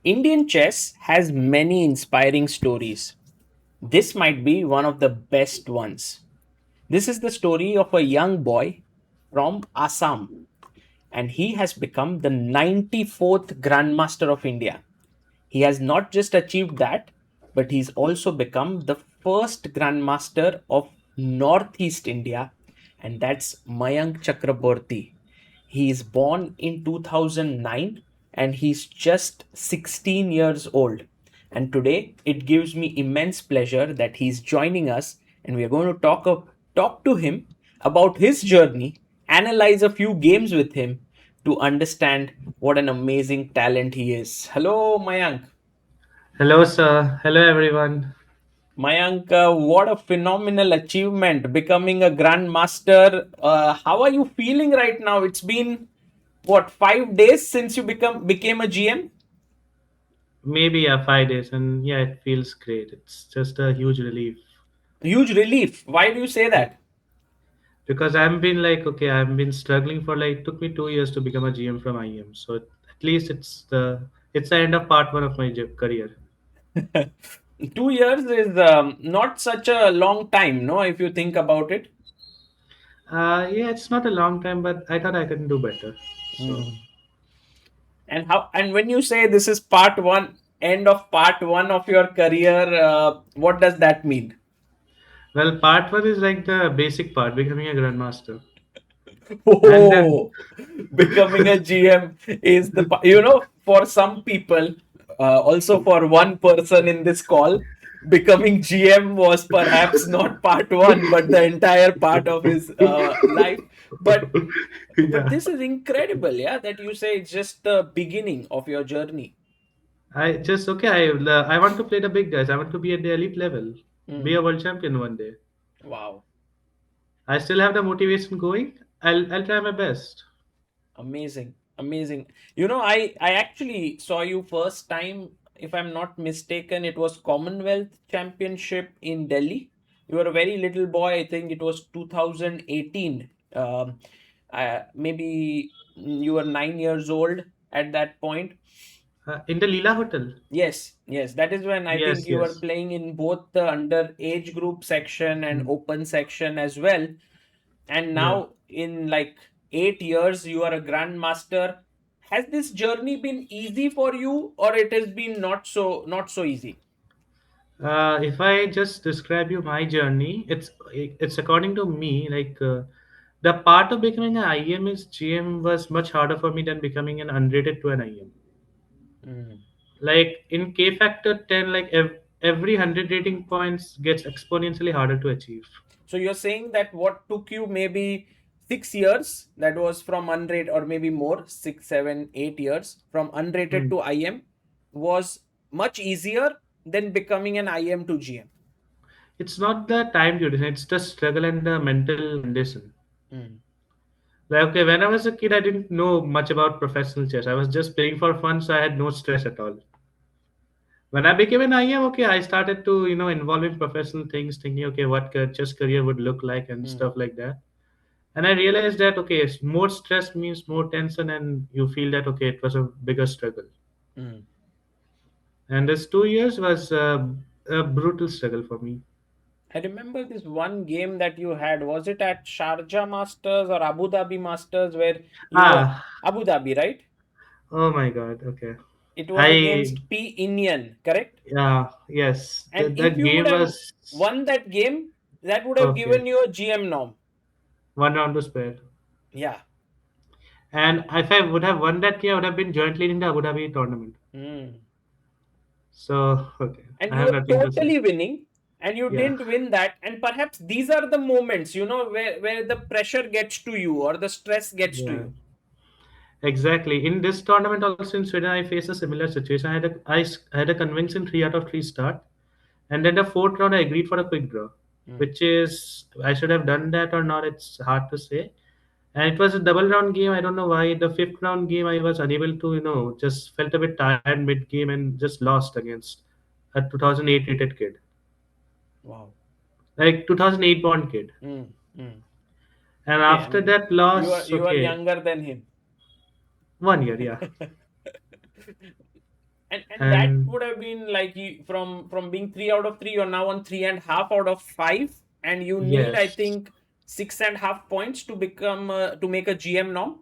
Indian chess has many inspiring stories. This might be one of the best ones. This is the story of a young boy from Assam, and he has become the 94th Grandmaster of India. He has not just achieved that, but he's also become the first Grandmaster of Northeast India, and that's Mayank Chakraborty. He is born in 2009 and he's just 16 years old. And today it gives me immense pleasure that he's joining us and we are going to talk to him about his journey, analyze a few games with him to understand what an amazing talent he is. Hello, Mayank. Hello, sir. Hello, everyone. Mayank, what a phenomenal achievement becoming a grandmaster. How are you feeling right now? It's been what 5 days since you became a GM? Maybe 5 days, and yeah, it feels great. It's just a huge relief. Huge relief. Why do you say Yeah. that? Because I've been like, okay, I've been struggling for like, took me 2 years to become a GM from IM. So at least it's the end of part one of my career. 2 years is not such a long time, no? If you think about it. Yeah, it's not a long time, but I thought I could do better. So, Mm. And how? And when you say this is part one, end of part one of your career, what does that mean? well, part one is like the basic part, becoming a grandmaster, and then Oh, becoming a GM is for some people, also for one person in this call, becoming GM was perhaps not part one, but the entire part of his life. But but yeah. this is incredible, yeah, that you say it's just the beginning of your journey. I just okay. I want to play the big guys. I want to be at the elite level, be a Mm, world champion one day. wow. I still have the motivation going. I'll try my best. Amazing, amazing. I actually saw you first time, if I'm not mistaken, it was Commonwealth Championship in Delhi. You were a very little boy, I think it was 2018. Maybe you were 9 years old at that point. In the Leela Hotel. Yes, yes, that is when I think Yes, you were yes. playing in both the under age group section and Mm. open section as well. And Yeah. now in like 8 years you are a grandmaster. Has this journey been easy for you or it has been not so easy? If I just describe you my journey, it's according to me like the part of becoming an IM is GM was much harder for me than becoming an unrated to an IM. Mm. Like in K factor 10, like every 100 rating points gets exponentially harder to achieve. So you're saying that what took you maybe 6 years, that was from unrated, or maybe more, 6, 7, 8 years from unrated Hmm. to IM, was much easier than becoming an IM to GM. It's not the time duration, it's the struggle and the mental condition. Mm. Like, okay, when I was a kid, I didn't know much about professional chess. I was just playing for fun, so I had no stress at all. When I became an IM, okay, I started to, involve in professional things, thinking, okay, what chess career would look like and Mm. stuff like that. And I realized that, okay, more stress means more tension, and you feel that, okay, it was a bigger struggle. Mm. And this 2 years was a brutal struggle for me. I remember this one game that you had. Was it at Sharjah Masters or Abu Dhabi Masters where you were Ah, Abu Dhabi, right? oh my God, okay. It was I, against P Iniyan, correct? yeah, yes, And the if you would game have was won that game, that would have okay. given you a GM norm. One round to spare. Yeah. And if I would have won that game, I would have been joint leading the Abu Dhabi tournament. Hmm. So, okay, And I you have were nothing to say. totally winning, and you Yeah, didn't win that. And perhaps these are the moments, where the pressure gets to you or the stress gets to yeah, you. exactly. In this tournament, also in Sweden, I faced a similar situation. I had a convincing 3 out of 3 start, and then the fourth round, I agreed for a quick draw, Hmm. which is I should have done that or not. It's hard to say. And it was a double round game. I don't know why. The fifth round game, I was unable to, just felt a bit tired mid game and just lost against a 2008 rated kid, Wow. like 2008 born kid. Hmm. Hmm. And Okay, I after mean, that you are loss, you are okay, younger than him. 1 year, yeah. And that And would have been like from being 3 out of 3, you're now on 3.5 out of 5, and you need, I yes, think, 6.5 points to become to make a GM norm.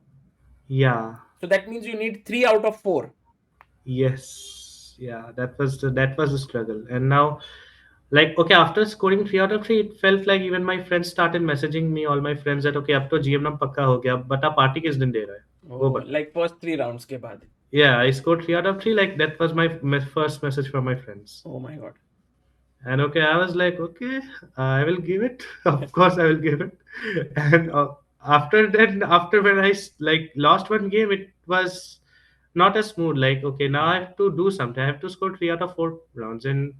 yeah, So that means you need 3 out of 4. yes, yeah. That was the struggle. And now, like, okay, after scoring 3 out of 3, it felt like even my friends started messaging me, all my friends, that okay, अब तो GM नाम पक्का हो गया, बता party किस दिन दे रहा है, वो Oh, बता. like first 3 rounds ke baad. Yeah, I scored 3 out of 3. Like that was my first message from my friends. Oh my god. And okay, I was like, okay, I will give it. Of course, I will give it. And after that, after when like lost one game, it was not as smooth. Like, okay, now I have to do something. I have to score 3 out of 4 rounds. And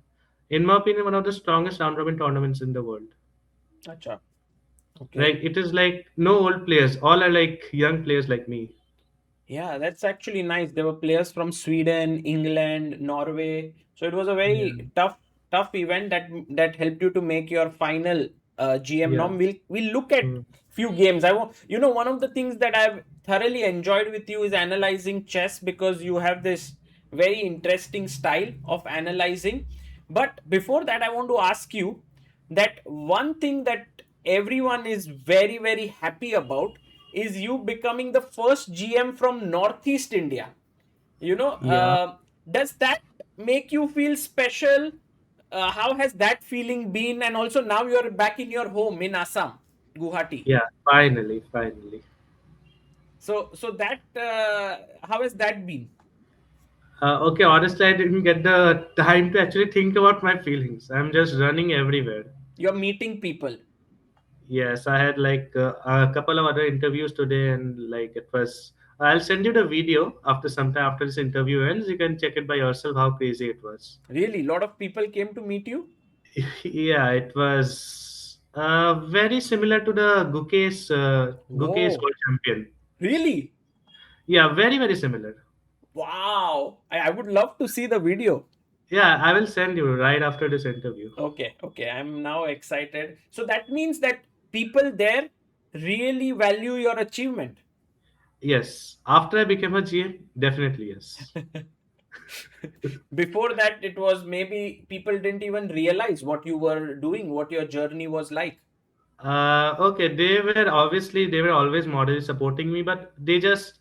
in my opinion, one of the strongest round robin tournaments in the world. Acha. Okay. Like, it is like no old players. All are like young players like me. Yeah, that's actually nice. There were players from Sweden, England, Norway. So it was a Yeah. very tough event that helped you to make your final GM Yeah. norm. We'll look at Mm. few games. I want, one of the things that I've thoroughly enjoyed with you is analyzing chess, because you have this very interesting style of analyzing. But before that, I want to ask you that one thing that everyone is very, very happy about is you becoming the first GM from Northeast India. Yeah. Does that make you feel special? How has that feeling been? And also now you're back in your home in Assam, Guwahati. Yeah. Finally. Finally. So that how has that been? Okay, honestly, I didn't get the time to actually think about my feelings. I'm just running everywhere. You're meeting people. Yes, I had like a couple of other interviews today, and like it was. I'll send you the video after some time after this interview ends. You can check it by yourself how crazy it was. Really, a lot of people came to meet you. Yeah, it was very similar to the Guke's Whoa, world champion. really? Yeah, very very similar. Wow. I would love to see the video. Yeah, I will send you right after this interview. Okay, okay. I'm now excited. So that means that people there really value your achievement. Yes, after I became a GM, definitely yes. Before that, it was maybe people didn't even realize what you were doing, what your journey was like. Okay, they were always moderately supporting me, but they just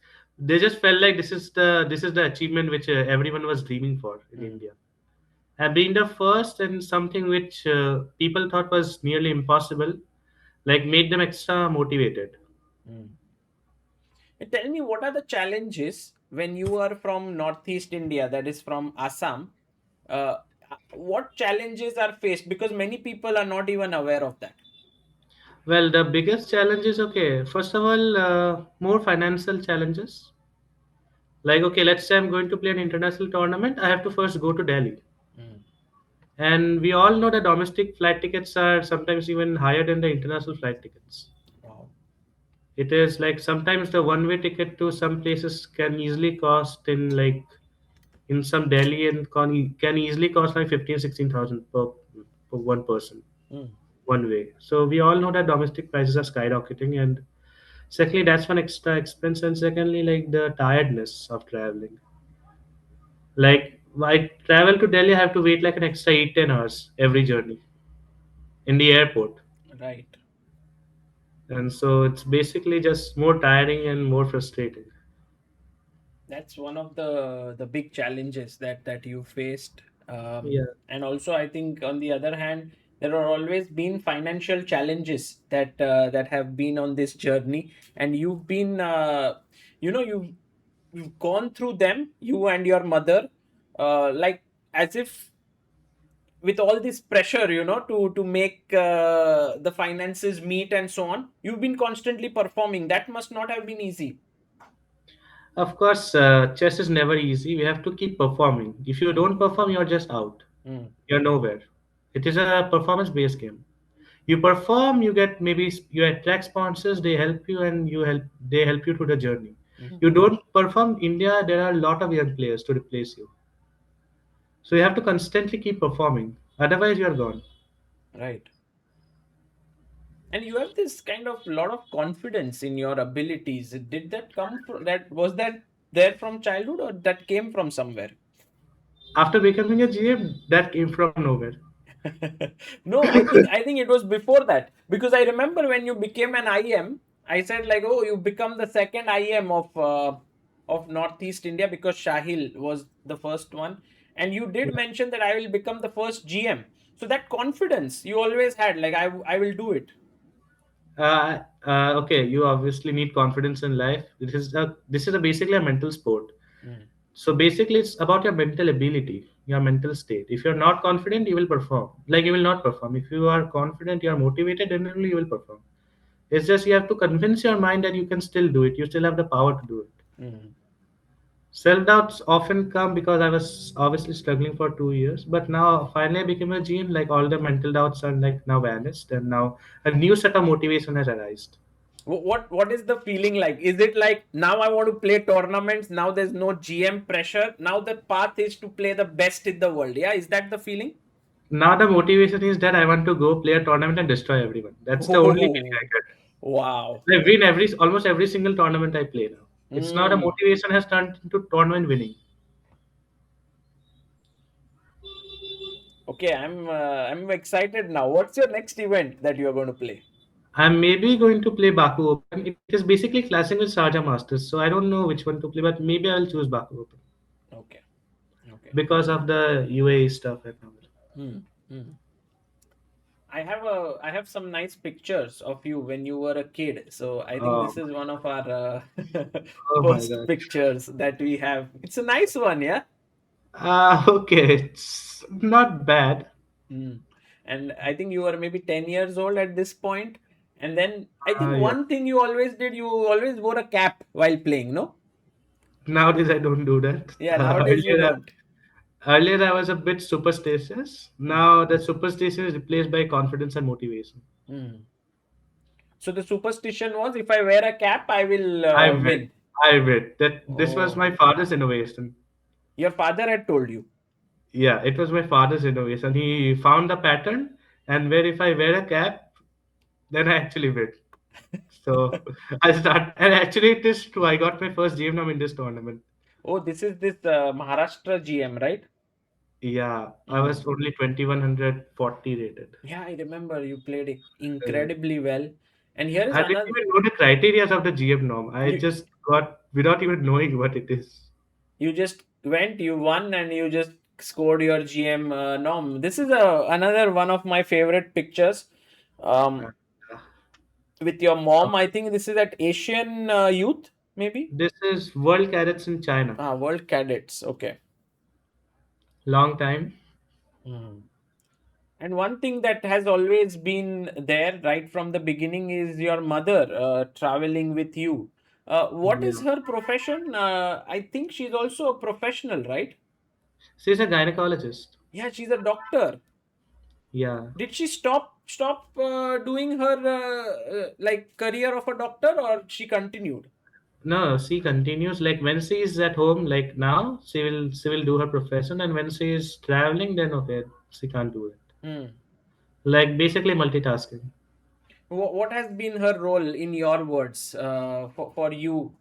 felt like this is the achievement which everyone was dreaming for in Mm, India. And being the first and something which people thought was nearly impossible, like made them extra motivated. mm. Tell me, what are the challenges when you are from Northeast India, that is from Assam? Uh, what challenges are faced? Because many people are not even aware of that. Well, the biggest challenge is okay. First of all, more financial challenges. Like okay, let's say I'm going to play an international tournament. I have to first go to Delhi. Mm, And we all know that domestic flight tickets are sometimes even higher than the international flight tickets. wow. It is like sometimes the one-way ticket to some places can easily cost in some Delhi and can easily cost like 15-16,000 per one person Mm, one way. So we all know that domestic prices are skyrocketing, and secondly, that's one extra expense, and secondly, like the tiredness of traveling. Like I travel to Delhi, I have to wait like an extra 8-10 hours every journey in the airport. right. And so it's basically just more tiring and more frustrating. That's one of the big challenges that you faced. Yeah. And also, I think on the other hand, there are always been financial challenges that have been on this journey, and you've been, you've gone through them, you and your mother, like as if with all this pressure, to make the finances meet and so on. You've been constantly performing. That must not have been easy. Of course, chess is never easy. We have to keep performing. If you don't perform, you're just out. Mm, You're nowhere. It is a performance-based game. You perform, you get maybe you attract sponsors. They help you, and you help. They help you through the journey. mm. You don't perform, India. There are a lot of young players to replace you. So you have to constantly keep performing. Otherwise, you're gone. Right. And you have this kind of lot of confidence in your abilities. Did that come from that? Was that there from childhood, or that came from somewhere? After becoming a GM, that came from nowhere. No, I think it was before that, because I remember when you became an IM, I said like, oh, you become the second IM of Northeast India because Shahil was the first one, and you did mention that I will become the first GM. So that confidence you always had, like I will do it. Okay, you obviously need confidence in life. This is basically a mental sport. Mm, So basically, it's about your mental ability, your mental state. If you're not confident, you will perform. Like you will not perform. If you are confident, you are motivated, then only you will perform. It's just you have to convince your mind that you can still do it. You still have the power to do it. mm. Self doubts often come because I was obviously struggling for 2 years, but now finally I became a GM. Like all the mental doubts are like now vanished, and now a new set of motivation has arisen. What is the feeling like? Is it like now I want to play tournaments? Now there's no GM pressure. Now the path is to play the best in the world. Yeah, is that the feeling? Now the motivation is that I want to go play a tournament and destroy everyone. That's the only feeling Oh, I get. wow. I win almost every single tournament I play now. It's not a Mm. motivation has turned into tournament winning. Okay, I'm excited now. What's your next event that you're going to play? I'm maybe going to play Baku Open. It is basically clashing with Sharjah Masters, so I don't know which one to play, but maybe I'll choose Baku Open Okay, okay. because of the UAE stuff and all. Hmm. Hmm. I have some nice pictures of you when you were a kid. So I think Oh, this is one of our oh my first god. pictures that we have. It's a nice one, yeah. Okay, it's not bad. Hmm. And I think you were maybe 10 years old at this point. And then I think Yeah. one thing you always did, you always wore a cap while playing, no? Nowadays I don't do that. Yeah, nowadays you don't. Earlier I was a bit superstitious. Hmm. Now the superstition is replaced by confidence and motivation. Hmm. So the superstition was if I wear a cap, I will I bet. win. I bet that this was Oh, my father's innovation. your father had told you. Yeah, it was my father's innovation. He found the pattern, and where if I wear a cap, then I actually win. So I start, and actually it is true. I got my first GM nom in this tournament. Oh, this is this Maharashtra GM, right? Yeah, I was Mm. only 2140 rated. Yeah, I remember you played it Uh, incredibly well. And here is I didn't another. even know the criteria of the GM norm. I You just got without even knowing what it is. you just went, you won, and you just scored your GM norm. This is another one of my favorite pictures. Uh, Um, with your mom, I think this is at Asian Youth, maybe. This is World Cadets in China. Ah, World Cadets. Okay. Long time. Hmm. And one thing that has always been there right from the beginning is your mother traveling with you. What Yeah. is her profession? I think she's also a professional, right? She's a gynecologist. Yeah, she's a doctor. Yeah. Did she stop doing her like career of a doctor, or she continued? No, she continues like when she is at home, like now, she will do her profession, and when she is traveling, then okay, she can't do it. Hmm. Like basically multitasking. What has been her role in your words for you?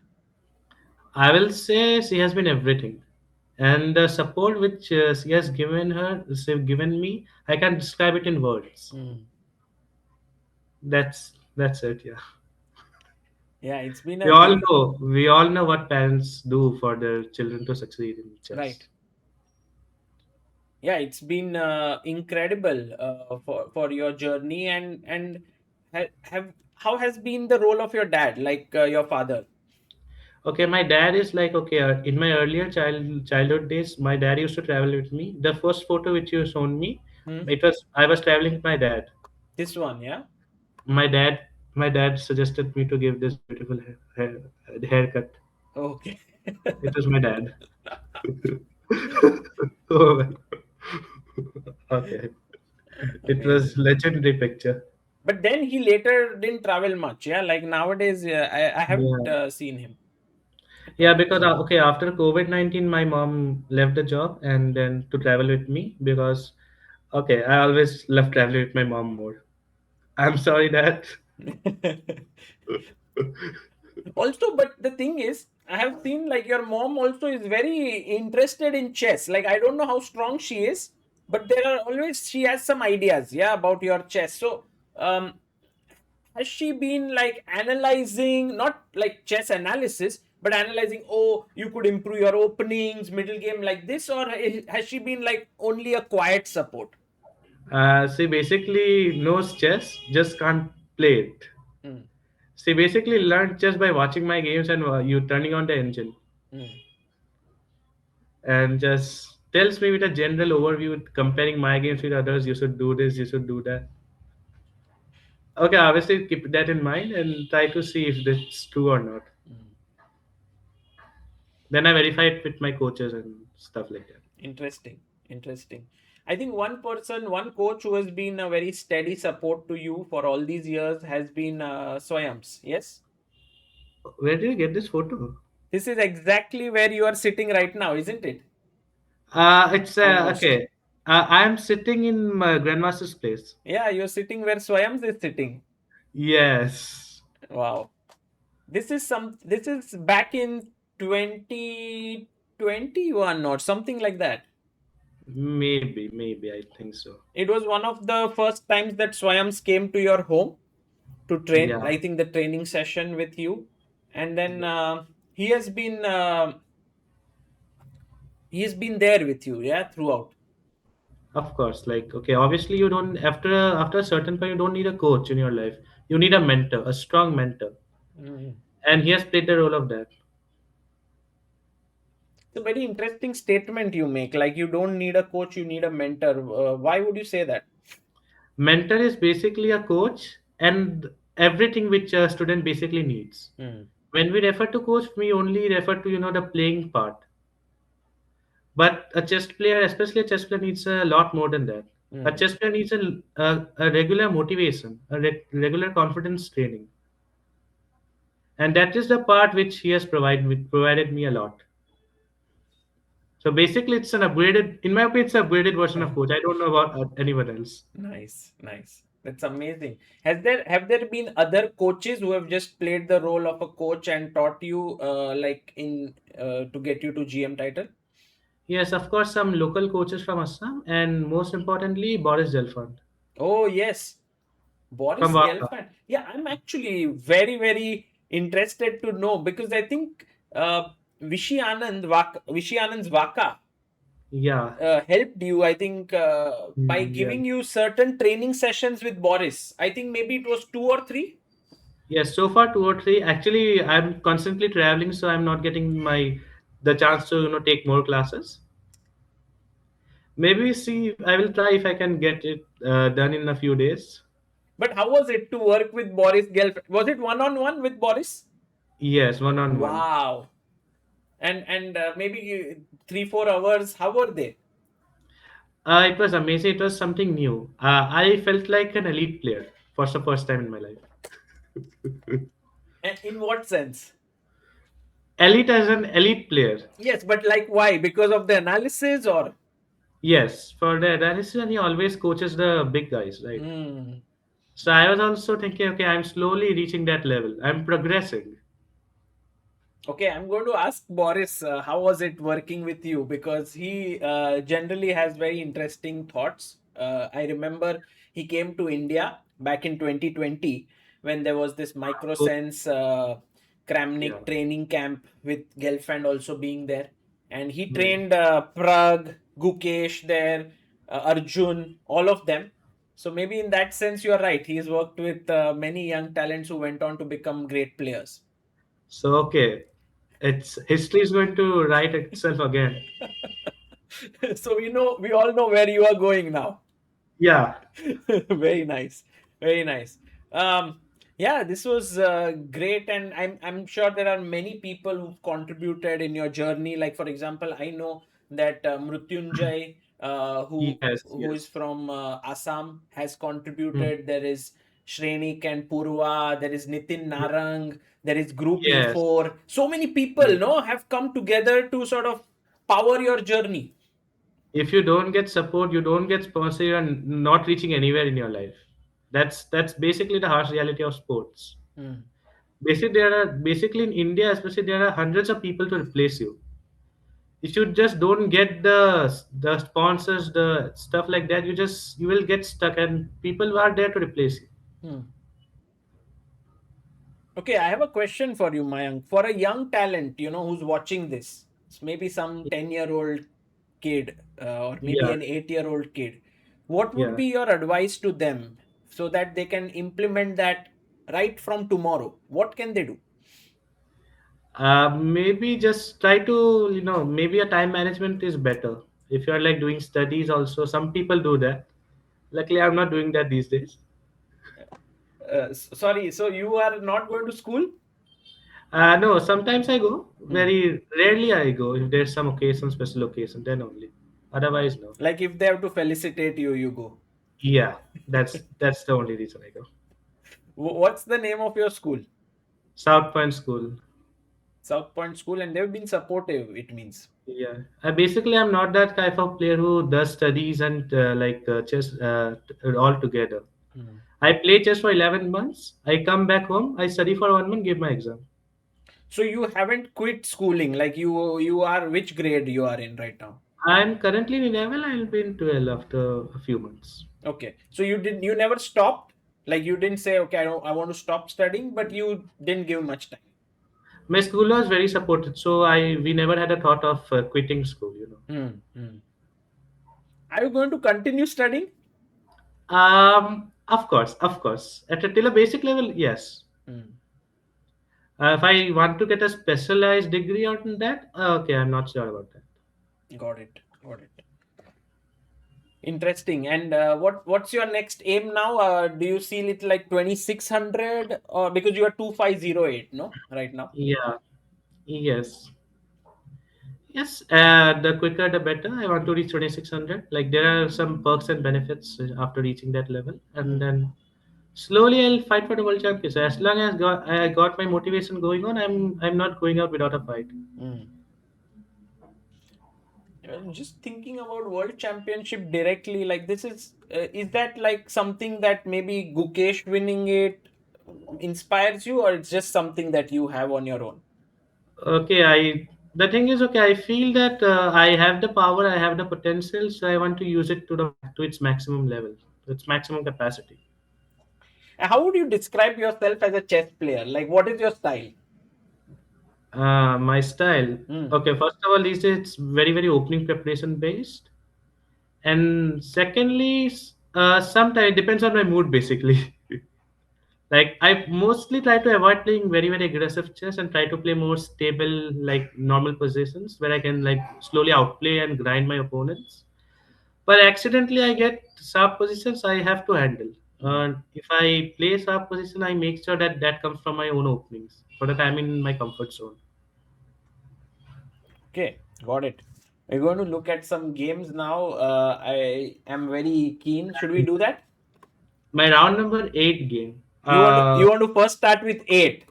I will say she has been everything, and the support which she given me, I can describe it in words. Hmm. That's it. Yeah. Yeah, it's been We a all great. know we all know what parents do for their children to succeed in Right. chess. Yeah, it's been incredible for your journey, and have how has been the role of your dad, like your father? Okay, my dad is like okay. In my earlier childhood days, my dad used to travel with me. The first photo which you shown me, Hmm? it was I was traveling with my dad. This one, yeah. My dad, my dad suggested me to give this beautiful haircut. Okay. It was my dad. Oh my. Okay, it was Amazing. legendary picture. But then he later didn't travel much, yeah. Like nowadays, I haven't Yeah. seen him Yeah, at because all. okay, after COVID-19, my mom left the job and then to travel with me because okay, I always love traveling with my mom more. I'm sorry that. Also, but the thing is, I have seen like your mom also is very interested in chess. Like I don't know how strong she is, but there are always she has some ideas, yeah, about your chess. So, um, has she been like analyzing, not like chess analysis, but analyzing? Oh, you could improve your openings, middle game like this, or has she been like only a quiet support? She basically knows chess, just can't play it. Mm, She basically learned just by watching my games and you turning on the engine, mm. and just tells me with a general overview, comparing my games with others. You should do this, you should do that. Okay, obviously keep that in mind and try to see if that's true or not. Mm. Then I verify it with my coaches and stuff like that. Interesting. Interesting. I think one person, one coach who has been a very steady support to you for all these years has been Swayams. Yes? Where did you get this photo? This is exactly where you are sitting right now, isn't it? It's Almost. okay. I am sitting in my grandmaster's place. Yeah, you're sitting where Swayams is sitting. Yes, Wow. This is back in 2021 or something like that. maybe I think so. It was one of the first times that Swayams came to your home to train. Yeah, I think the training session with you, and then yeah. he has been he's been there with you, yeah, throughout. Of course. Like, okay, obviously you don't after a certain point you don't need a coach in your life. You need a mentor, a strong mentor, Mm. and he has played the role of that. It's a very interesting statement you make. Like you don't need a coach, you need a mentor. Why would you say that? Mentor is basically a coach and everything which a student basically needs. Mm. When we refer to coach, we only refer to the playing part. But a chess player, especially a chess player, needs a lot more than that. A Mm. chess player needs a regular motivation, regular confidence training, and that is the part which he has provided me a lot. So basically, it's an upgraded, in my opinion, it's an upgraded version of coach. I don't know about anyone else. Nice, nice. That's amazing. Have there been other coaches who have just played the role of a coach and taught you like in to get you to GM title? Yes, of course, some local coaches from Assam, and most importantly, Boris Gelfand Oh yes, from Boris Waka. Gelfand. Yeah, I'm actually very interested to know because I think Vishy Anand's Vaka Yeah. helped you. I think by Yeah. giving you certain training sessions with Boris. I think maybe it was two or three. Yes, so far two or three. Actually, I'm constantly traveling, so I'm not getting the chance to take more classes. Maybe see, I will try if I can get it done in a few days. But how was it to work with Boris Gelfand? Was it one on one with Boris? Yes, one on one. Wow. And maybe 3 4 hours. How were they? It was amazing. It was something new. I felt like an elite player for the first time in my life. In what sense? Elite as an elite player. Yes, but like why? Because of the analysis or? Yes, for the analysis, and he always coaches the big guys, right? Hmm. So I was also thinking, okay, I'm slowly reaching that level. I'm progressing. Okay, I'm going to ask Boris how was it working with you because he generally has very interesting thoughts. I remember he came to India back in 2020 when there was this Oh, microsense yeah. Kramnik training camp with Gelfand also being there, and he Hmm. trained Prag, Gukesh there, Arjun, all of them. So maybe in that sense, you are right. He's worked with many young talents who went on to become great players. So okay, it's history is going to write itself again. So we all know where you are going now. Yeah. Very nice, very nice. um yeah, this was great, and I'm sure there are many people who've contributed in your journey. Like for example, I know that Mrutyunjay, Yes. who is Yes. from Assam, has Hmm. contributed. There is Shrenik and Purva, there is Nitin Narang, there is Group Yes. E4. So many people Hmm. no have come together to sort of power your journey. If you don't get support, you don't get sponsor, you're not reaching anywhere in your life. That's basically the harsh reality of sports. Hmm. Basically in India, especially there are hundreds of people to replace you. If you just don't get the sponsors, the stuff like that, you will get stuck, and people are there to replace you. Hmm. Okay, I have a question for you, Mayank. For a young talent, who's watching this, it's maybe some 10-year-old kid or maybe Yeah, an 8-year-old kid, what would yeah. be your advice to them so that they can implement that right from tomorrow? What can they do? Maybe just try to, maybe a time management is better. If you're like doing studies, also some people do that. Luckily, I'm not doing that these days. Sorry, so you are not going to school? No, sometimes I go. Hmm. Very rarely I go. If there's some occasion, special occasion, then only. Otherwise, no. Like if they have to felicitate you, you go. Yeah, that's the only reason I go. What's the name of your school? South Point School. South Point School, and they've been supportive, it means. Yeah, basically I'm not that type of player who does studies and chess all together. Hmm. I play chess for 11 months. I come back home. I study for 1 month, give my exam. So you haven't quit schooling, like you are which grade you are in right now? I'm currently in 11. I'll be in 12 after a few months. Okay. So you never stopped? Like you didn't say, okay, I want to stop studying, but you didn't give much time. My school was very supportive, so I we never had a thought of quitting school. Hmm. Hmm. Are you going to continue studying? Of course. Till a basic level, yes. Hmm. If I want to get a specialized degree on that, okay, I'm not sure about that. Got it. Got it. Interesting. And what's your next aim now? Do you see it like 2600 or because you are 2508, no? Right now. Yeah, yes. Yes, the quicker the better. I want to reach 2600. Like there are some perks and benefits after reaching that level, and Hmm. then slowly I'll fight for the world championship. As long as I got my motivation going on, I'm not going out without a fight. Hmm. Just thinking about world championship directly, like this is that like something that maybe Gukesh winning it inspires you, or it's just something that you have on your own? Okay, I the thing is okay. I feel that I have the power, I have the potential, so I want to use it to its maximum level, to its maximum capacity. How would you describe yourself as a chess player? Like, what is your style? My style. Hmm. Okay, first of all, these days it's very opening preparation based, and secondly, sometimes it depends on my mood basically. Like I mostly try to avoid playing very aggressive chess and try to play more stable, like normal positions where I can like slowly outplay and grind my opponents. But accidentally I get sharp positions I have to handle. Hmm. If I play sharp position, I make sure that that comes from my own openings so that I'm in my comfort zone. Okay, got it. We're going to look at some games now. I am very keen. Should we do that? My round number 8 game. You want to first start with eight?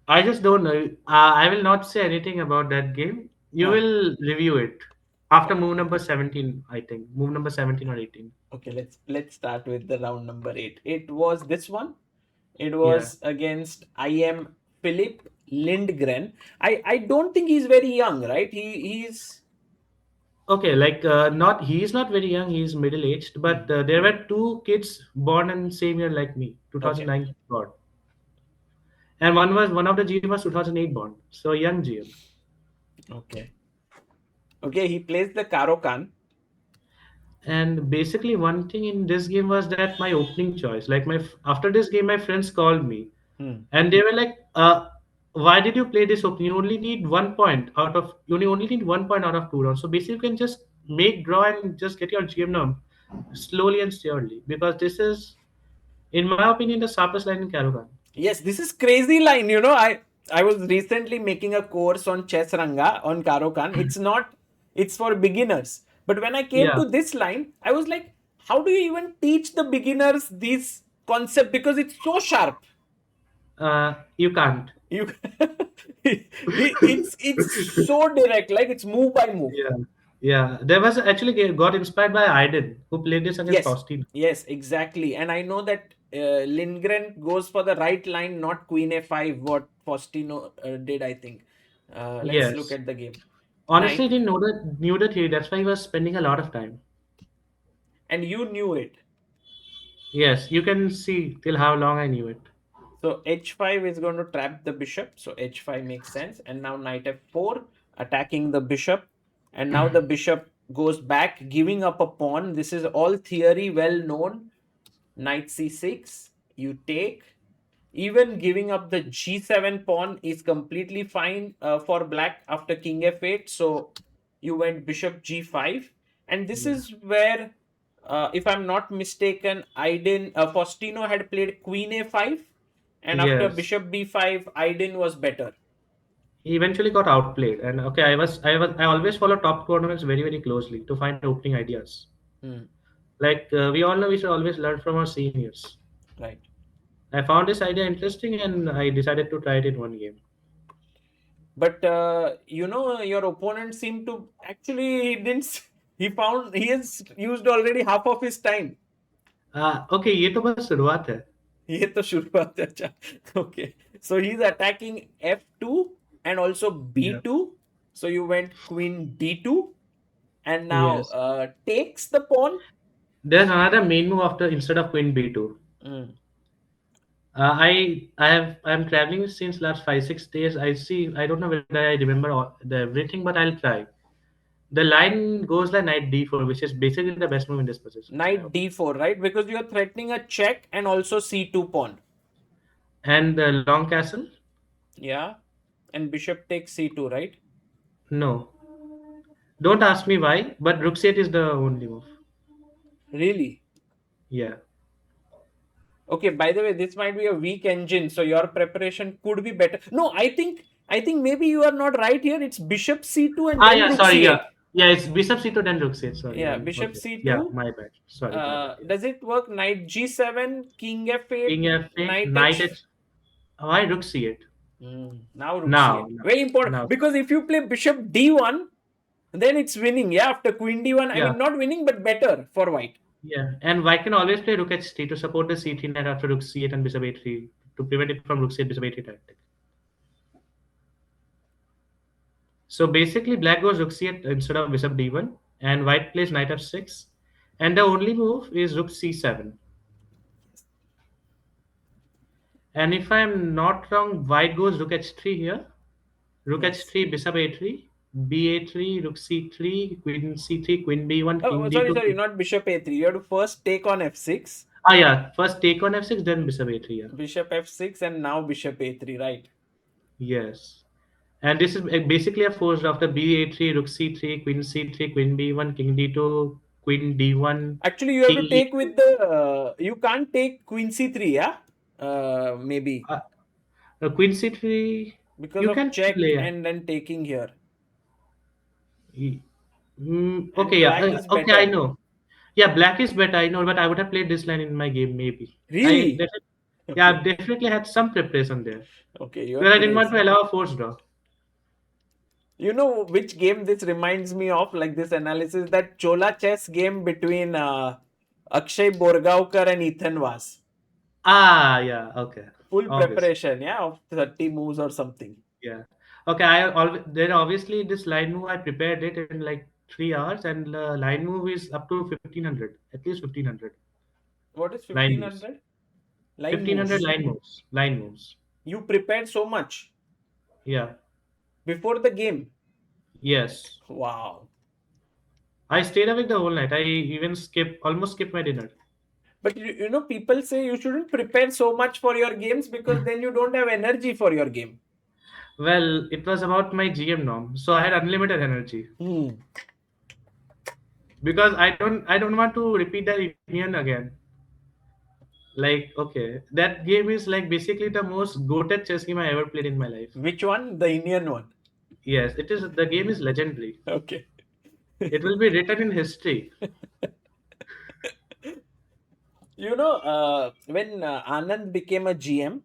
I just don't know. I will not say anything about that game. You Huh. will review it after move number 17, I think. Move number 17 or 18. Okay, let's start with the round number eight. It was this one. It Yeah. was against I am Philip Lindgren. I don't think he's very young, right? He's Okay, like not he's not very young. He's middle aged, but hmm, there were two kids born in same year like me, okay. 2009 born, and one of the GM was 2008 born, so young GM. Okay. Okay, he plays the Karokan. And basically, one thing in this game was that my opening choice. Like after this game, my friends called me Hmm. and they were like, "Why did you play this opening? You only need 1 point out of you only need 1 point out of 2 rounds. So basically, you can just make draw and just get your GM now slowly and surely because this is, in my opinion, the sharpest line in Karugan." Yes, this is crazy line. I was recently making a course on Chess Ranga on Karokan. It's for beginners. But when I came Yeah, to this line, I was like, how do you even teach the beginners this concept? Because it's so sharp. you can't. You it's so direct, like it's move by move. Yeah, yeah. There was actually got inspired by Aiden who played this against Yes, Faustine. yes, exactly. And I know that Lindgren goes for the right line, not queen a5, what Faustino did, I think. Let's look Yes. at the game. Honestly, he Knight, didn't knew the theory. That's why he was spending a lot of time. and you knew it. Yes, you can see till how long I knew it. So h5 is going to trap the bishop. So h5 makes sense. And now knight f4, attacking the bishop. And now the bishop goes back, giving up a pawn. This is all theory, well known. Knight c6, you take. Even giving up the g7 pawn is completely fine for black after king f8. So you went bishop g5. And this Yeah. is where, if I'm not mistaken, Faustino had played queen a5. And after Yes. bishop b5, Aydin was better. He eventually got outplayed. And okay, I always follow top tournaments very, very closely to find opening ideas. Hmm, Like we all know, we should always learn from our seniors. right. I found this idea interesting, and I decided to try it in one game. But your opponent seemed to actually he didn't. He has used already half of his time. Okay, ये तो बस शुरुआत है. ये तो शुरुआत है अच्छा. Okay, so he's attacking f2 and also Yeah. b2. So you went queen d2 and now Yes. takes the pawn. There's another main move after instead of queen b2. Mm. I'm traveling since last 5 6 days. I don't know whether I remember everything, but I'll try. The line goes like knight d4, which is basically the best move in this position, in my Knight opinion. d4, right? Because you're threatening a check and also c2 pawn. And the long castle? Yeah, and bishop takes c2, right? No. Don't ask me why, but rook c8 is the only move. Really? Yeah. Okay, by the way, this might be a weak engine, so your preparation could be better. No, I think maybe you are not right here. It's bishop c2 and Ah, then yeah, rook sorry, yeah. c8. Yeah, it's bishop c2 then rook c8. Sorry, Yeah, then bishop okay. Yeah, c2. my bad. Sorry, my bad. Yeah. Does it work? Knight g7, king f8, King f8, knight knight h. h. Why rook c8? Now rook Now, c8. now, Very important now. because if you play bishop d1, then it's winning. Yeah, after queen d1, I Yeah, mean not winning but better for white. yeah. And white can always play rook h3 to support the c3 knight after rook c8 and bishop a3 to prevent it from rook c8, bishop a3 tactic. So basically, black goes rook c8 instead of bishop d1, and white plays knight f6. And the only move is rook c7. And if I'm not wrong, white goes rook h3 here. Rook Yes. h3, bishop a3, ba3, rook c3, queen c3, queen b1, Oh, king sorry, d2. sorry, not bishop a3. You have to first take on f6, Ah, yeah. First take on f6, then bishop a3. Yeah. bishop f6, and now bishop a3, right? Yes. And this is basically a forced after ba3, rook c3, queen c3, queen b1, king d2, queen d1, Actually, you have king to take e2. with the. You can't take queen c3, yeah? Maybe Uh, queen c3, because you of can check play. and then taking here. Okay, And yeah. black is Okay, I better. know. Yeah, black is better, I know, but I would have played this line in my game, maybe. Really? Yeah, Okay. I've definitely had some preparation there. Okay, you're Because I didn't want to crazy. allow a force draw. You know which game this reminds me of, like this analysis, that Chola chess game between Akshay Borgaonkar and Ethan Vaz. Ah, yeah, okay. Full Obviously. preparation, yeah, of 30 moves or something. Yeah. Okay, I always then obviously this line move I prepared it in like 3 hours, and the line move is up to 1500, at least 1500 What is line moves. 1500? Line 1500 moves. line moves. Line moves. You prepared so much Yeah. before the game. Yes. Wow. I stayed awake the whole night. I even almost skipped my dinner. But people say you shouldn't prepare so much for your games because then you don't have energy for your game. Well, it was about my GM norm, so I had unlimited energy Hmm. because I don't want to repeat that Iniyan again. Like, okay, that game is like basically the most goated chess game I ever played in my life. Which one? The Indian one. Yes, it is. The game is legendary. Okay. It will be written in history. When Anand became a GM,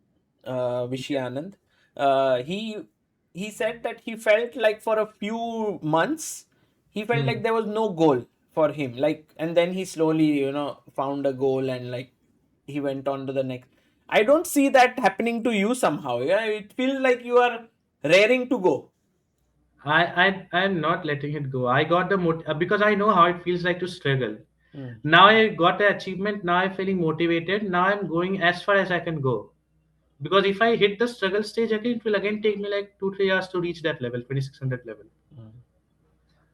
Vishy Anand, he said that he felt like for a few months, he felt Hmm. like there was no goal for him. Like, and then he slowly, found a goal and like he went on to the next. I don't see that happening to you somehow. Yeah, it feels like you are raring to go. I'm not letting it go. I got the because I know how it feels like to struggle. Hmm. Now I got the achievement. Now I'm feeling motivated. Now I'm going as far as I can go. Because if I hit the struggle stage again, it will again take me like 2 3 hours to reach that level, 2600 level. Hmm.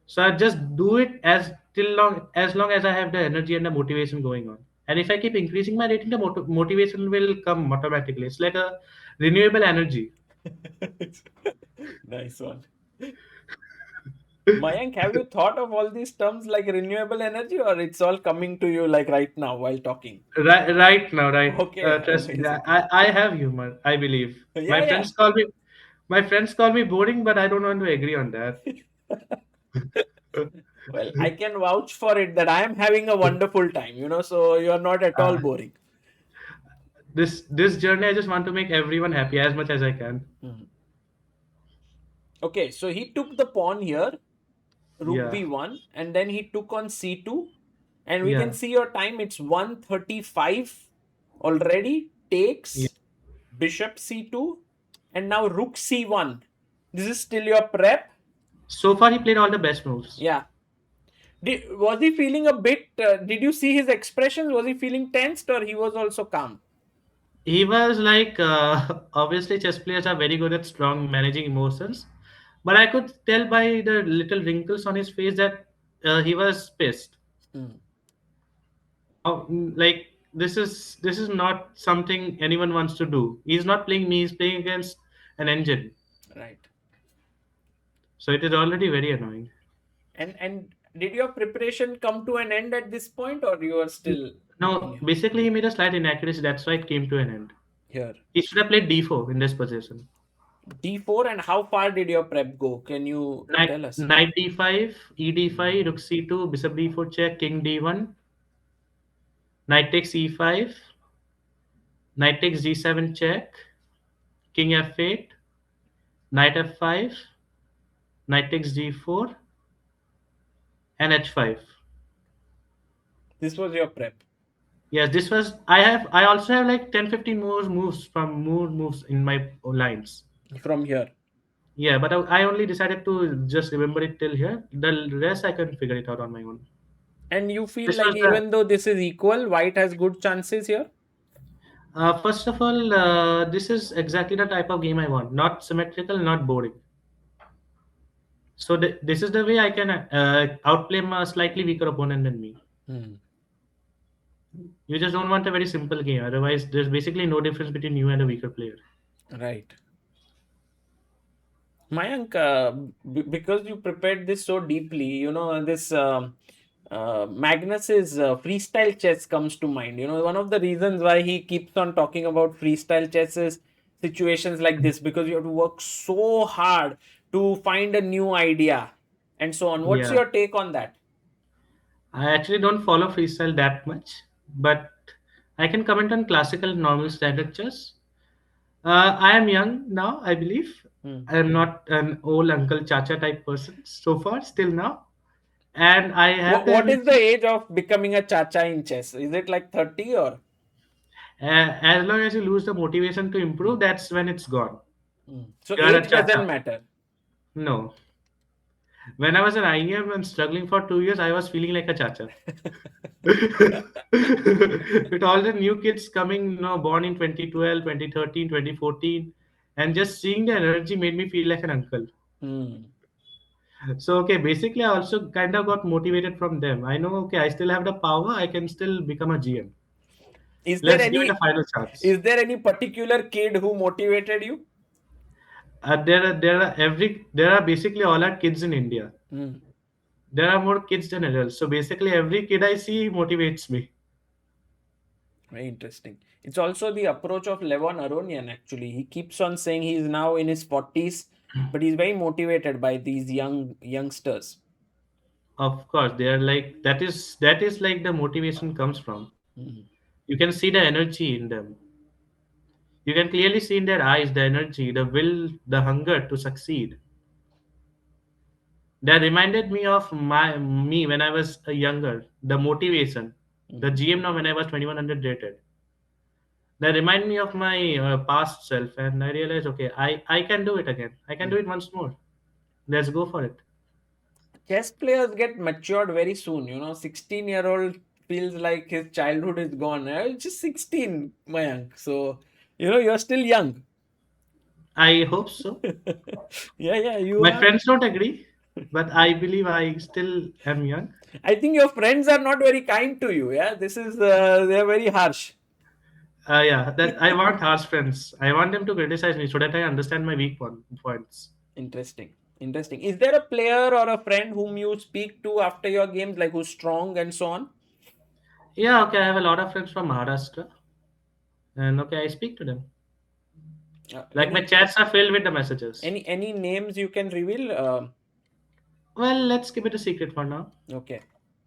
So I just do it as long as I have the energy and the motivation going on. And if I keep increasing my rating, the motivation will come automatically. It's like a renewable energy. Nice one. Mayank, have you thought of all these terms like renewable energy, or it's all coming to you like right now while talking? Right now, right? Okay, Trust me, amazing. I have humor. I believe Yeah, yeah. my friends call me boring, but I don't want to agree on that. Well, I can vouch for it that I am having a wonderful time, so you're not at all uh, boring. this journey, I just want to make everyone happy as much as I can. Mhm. Okay, so he took the pawn here, rook Yeah, b1, and then he took on c2, and we can yeah, see your time, it's 1:35 already, yeah. takes bishop c2, and now rook c1. This is still your prep. So far, he played all the best moves. Yeah. Was he feeling a bit, did you see his expressions? Was he feeling tensed, or he was also calm? He was like, obviously, chess players are very good at strong managing emotions, but I could tell by the little wrinkles on his face that he was pissed. Mm, Like this is not something anyone wants to do. He's not playing me. He's playing against an engine, right. so it is already very annoying. And did your preparation come to an end at this point, or you are still No, in basically he made a slight inaccuracy. That's why it came to an end. here? He should have played d4 in this position. D4, and how far did your prep go? Can you tell us? Knight d5, e d5, rook c2, bishop d4 check, king d1, knight takes e5, knight takes g7 check, king f8, knight f5, knight takes d4, and h5. This was your prep Yes, this was I also have like 10 15 more moves in my lines. from here. Yeah, but I only decided to just remember it till here. The rest I can figure it out on my own. And you feel This like was the even though this is equal, white has good chances here? first of all, this is exactly the type of game I want. Not symmetrical, not boring. So this is the way I can outplay my slightly weaker opponent than me. Hmm, You just don't want a very simple game. Otherwise, there's basically no difference between you and a weaker player. right. Mayank, because you prepared this so deeply, this Magnus's freestyle chess comes to mind. One of the reasons why he keeps on talking about freestyle chess is situations like this, because you have to work so hard to find a new idea and so on. What's Yeah, your take on that? I actually don't follow freestyle that much, but I can comment on classical normal standard chess. I am young now, I believe. Hmm. I am not an old uncle chacha type person so far, still now. And I have the What is the energy. age of becoming a chacha in chess? Is it like 30 or? As long as you lose the motivation to Hmm. improve, that's when it's gone. So You are a age doesn't chacha. matter. No. When I was an IEM and struggling for 2 years, I was feeling like a chacha. With all the new kids coming, born in 2012, 2013, 2014, and just seeing the energy made me feel like an uncle. Hmm. So, okay, basically, I also kind of got motivated from them. I know, okay, I still have the power, I can still become a GM. Is there Let's give it a any final chance. is there any particular kid who motivated you? There are basically all our kids in India. Hmm. There are more kids than adults. So basically, every kid I see motivates me. Very interesting. It's also the approach of Levon Aronian, actually. He keeps on saying he's now in his 40s, but he's very motivated by these youngsters. Of course, they are like that is like the motivation comes from. Hmm. You can see the energy in them. You can clearly see in their eyes the energy, the will, the hunger to succeed. That reminded me of me when I was younger. The motivation, the Hmm. GM now when I was 2100 rated. They remind me of my past self, and I realize, okay, I can do it again. I can do Hmm. it once more. Let's go for it. Chess players get matured very soon. 16-year-old feels like his childhood is gone. It's just 16, Mayank. So, you're still young. I hope so. Yeah, yeah, you My are. friends don't agree, but I believe I still am young. I think your friends are not very kind to you. Yeah, they're very harsh. Yeah, that I want harsh friends. I want them to criticize me so that I understand my points. Interesting. Interesting. Is there a player or a friend whom you speak to after your games, like who's strong and so on? Yeah, okay. I have a lot of friends from Maharashtra, and okay, I speak to them. Like my Any chats are filled with the messages. any names you can reveal? Well, let's keep it a secret for now. Okay.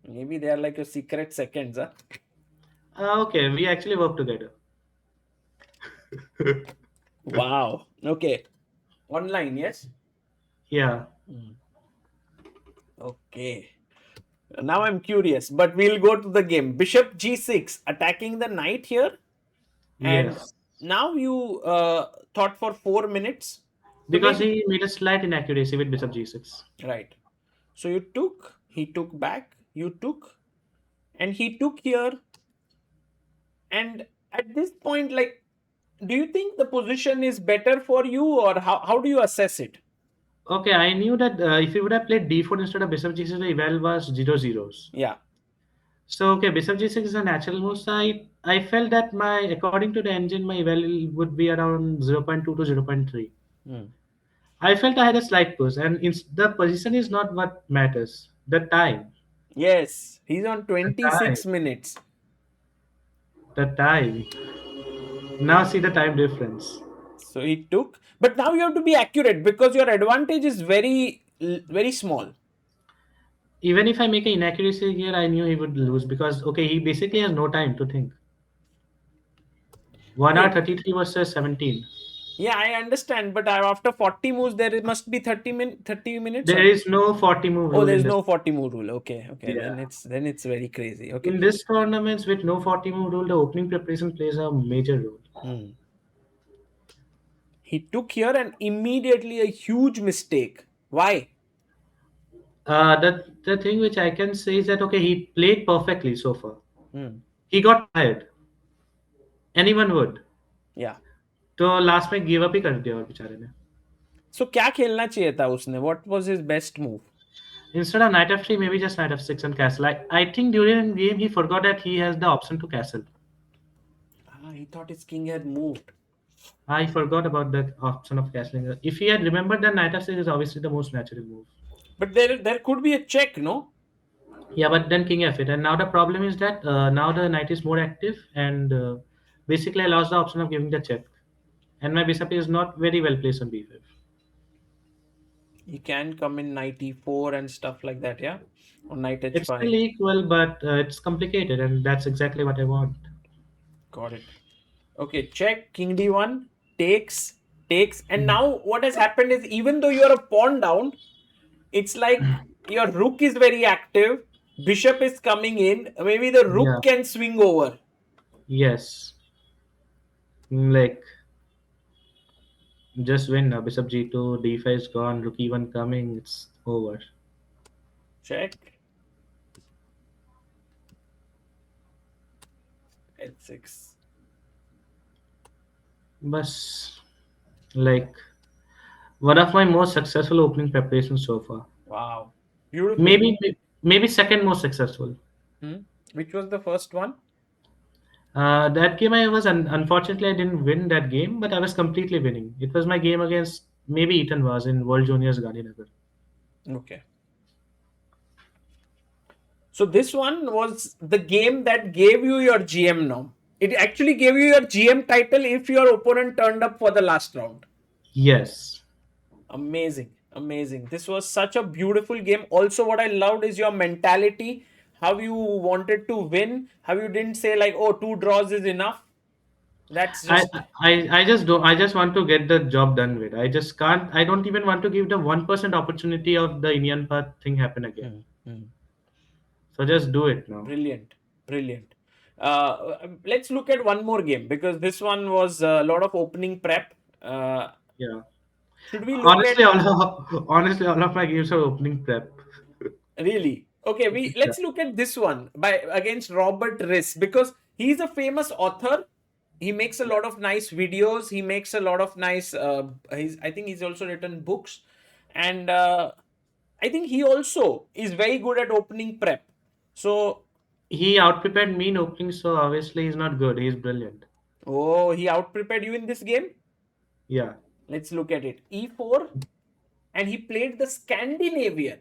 Maybe they are like your secret seconds, huh? Okay, we actually work together. Wow. Okay. Online, yes? Yeah. Hmm. Okay. Now I'm curious, but we'll go to the game. Bishop g6, attacking the knight here. And Yes. now you thought for 4 minutes. So Because maybe, he made a slight inaccuracy with Bishop G6. right. So you took, he took back, you took, and he took here. And at this point, like, do you think the position is better for you, or how do you assess it? Okay, I knew that if he would have played D4 instead of Bishop G6, the eval was 0 zeros. Yeah. So okay, Bishop G6 is a natural move. So I felt that my according to the engine, my eval would be around 0.2 to 0.3. Hmm. I felt I had a slight push, and the position is not what matters. The time, Yes, he's on the time, 26 minutes. the time. Now see the time difference. So he took, but now you have to be accurate because your advantage is very small. Even if I make an inaccuracy here, I knew he would lose because okay, he basically has no time to think. 1 hour Wait, 33 versus 17. yeah, I understand, but after 40 moves, there must be 30 minutes There or is no 40 move oh, rule in there's this. no 40 move rule. Okay, okay, Yeah. then it's very crazy. Okay. In this tournaments with no 40 move rule, the opening preparation plays a major role. Hmm. He took here and immediately a huge mistake. Why? The thing which I can say is that okay, he played perfectly so far. Hmm. He got tired. Anyone would. Yeah. तो last में give up ही कर दिया और बेचारे ने. So क्या खेलना चाहिए था उसने? What was his best move? Instead of knight f3, maybe just knight f6 and castle. I think during the game he forgot that he has the option to castle. He thought his king had moved. I forgot about the option of castling. If he had remembered that knight f6 is obviously the most natural move. But there could be a check, no? Yeah, but then king f8. And now the problem is that now the knight is more active and basically I lost the option of giving the check. And my bishop is not very well placed on b5. He can come in knight e4 and stuff like that, yeah? Or knight It's still h5. equal, but it's complicated, and that's exactly what I want. Got it. Okay, check, king d1, takes. And now what has happened is even though you're a pawn down, it's like your rook is very active, bishop is coming in, maybe the Yeah. rook can swing over. Yes. Like, just win now. Bishop g2, d5 is gone, rook e1 coming, it's over. Check, h6. But, like, one of my most successful opening preparations so far. Wow. Beautiful. Maybe second most successful. Hmm? Which was the first one? That game I was unfortunately I didn't win that game, but I was completely winning. It was my game against maybe Ethan was in World Juniors Gandhinagar. Okay. So this one was the game that gave you your GM now. It actually gave you your GM title if your opponent turned up for the last round. Yes. Amazing. Amazing. This was such a beautiful game. Also, what I loved is your mentality, how you wanted to win, how you didn't say like, oh, 2 draws is enough. That's I, just I just don't I just want to get the job done with. I just can't I don't even want to give the 1% opportunity of the Indian path thing happen again. hmm, hmm. So just do it now. Brilliant. Brilliant. Let's look at one more game because this one was a lot of opening prep. Uh, Yeah. should we look at Honestly, all of my games are opening prep. really? Okay, we Yeah. let's look at this one by against Robert Riss because he's a famous author. He makes a lot of nice videos. He makes a lot of nice. I think he's also written books, and I think he also is very good at opening prep. So, He outprepared me in opening, so obviously he's not good. He's brilliant. oh, he outprepared you in this game. Yeah. Let's look at it. E4, and he played the Scandinavian.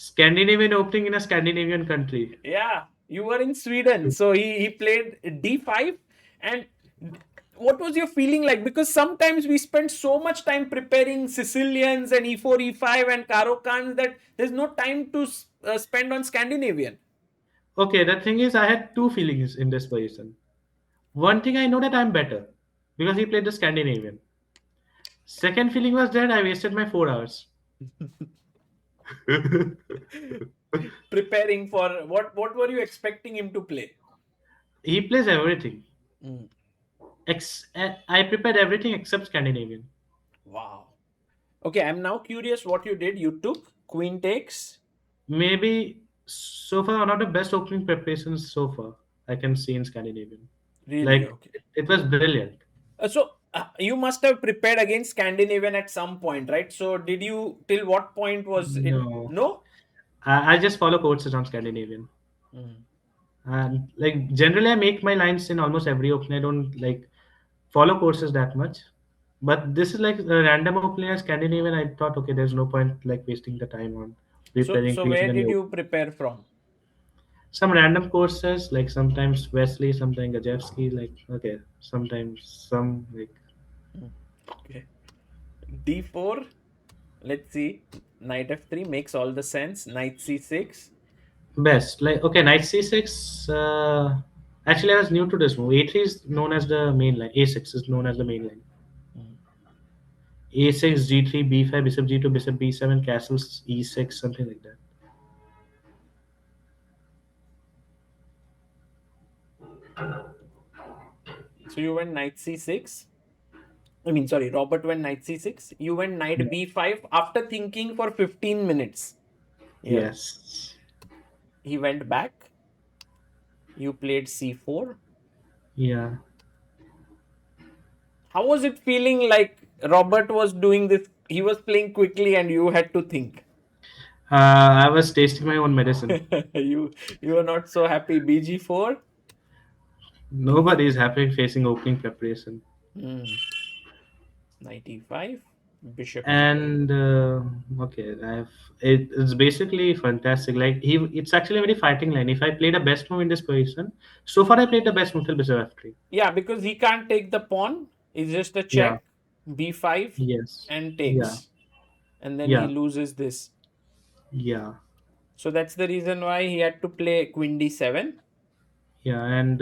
Scandinavian opening in a Scandinavian country. Yeah, you were in Sweden, so he played D5. And what was your feeling like? Because sometimes we spend so much time preparing Sicilians and E4, E5, and Carocans that there's no time to spend on Scandinavian. Okay, the thing is, I had two feelings in this position. One thing, I know that I'm better because he played the Scandinavian. Second feeling was that I wasted my 4 hours. Preparing for what were you expecting him to play? He plays everything. Mm. I prepared everything except Scandinavian. Wow. Okay, I'm now curious what you did. You took queen takes. Maybe so far one of the best opening preparations so far I can see in Scandinavian. Really? Like Okay. it was brilliant. So you must have prepared against Scandinavian at some point, right? So did you till what point was it? No, No. I just follow courses on Scandinavian. Mm. And like generally, I make my lines in almost every opening. I don't like follow courses that much. But this is like a random opening as Scandinavian. I thought, okay, there's no point like wasting the time on So preparing, so creating where a did new. you prepare from? Some random courses, like sometimes Wesley, sometimes Gajewski, like okay, sometimes some like Mm. Okay. D4. Let's see. Knight F3 makes all the sense. Knight C6. best. Like okay, Knight C6. Actually, I was new to this move. A3 is known as the main line. A6 is known as the main line. Mm. A6, G3, B5, Bishop G2, Bishop B7, castles E6, something like that. So you went Knight C6. I mean, sorry, Robert went Knight C6. You went Knight Yeah. B5 after thinking for 15 minutes. Here. Yes. He went back. You played C4. Yeah. How was it feeling like Robert was doing this? He was playing quickly and you had to think. I was tasting my own medicine. You were not so happy. BG4. Nobody is happy facing opening preparation. Hmm. Knight E5. Bishop E10. And okay, it's basically fantastic. Like it's actually a very fighting line. If I played a best move in this position, so far I played the best move till Bishop F3. Yeah, because he can't take the pawn. It's just a Yeah. check. B5 Yes. and Yeah. takes. And then he Yeah. loses this. Yeah. So that's the reason why he had to play Queen D7. Yeah. And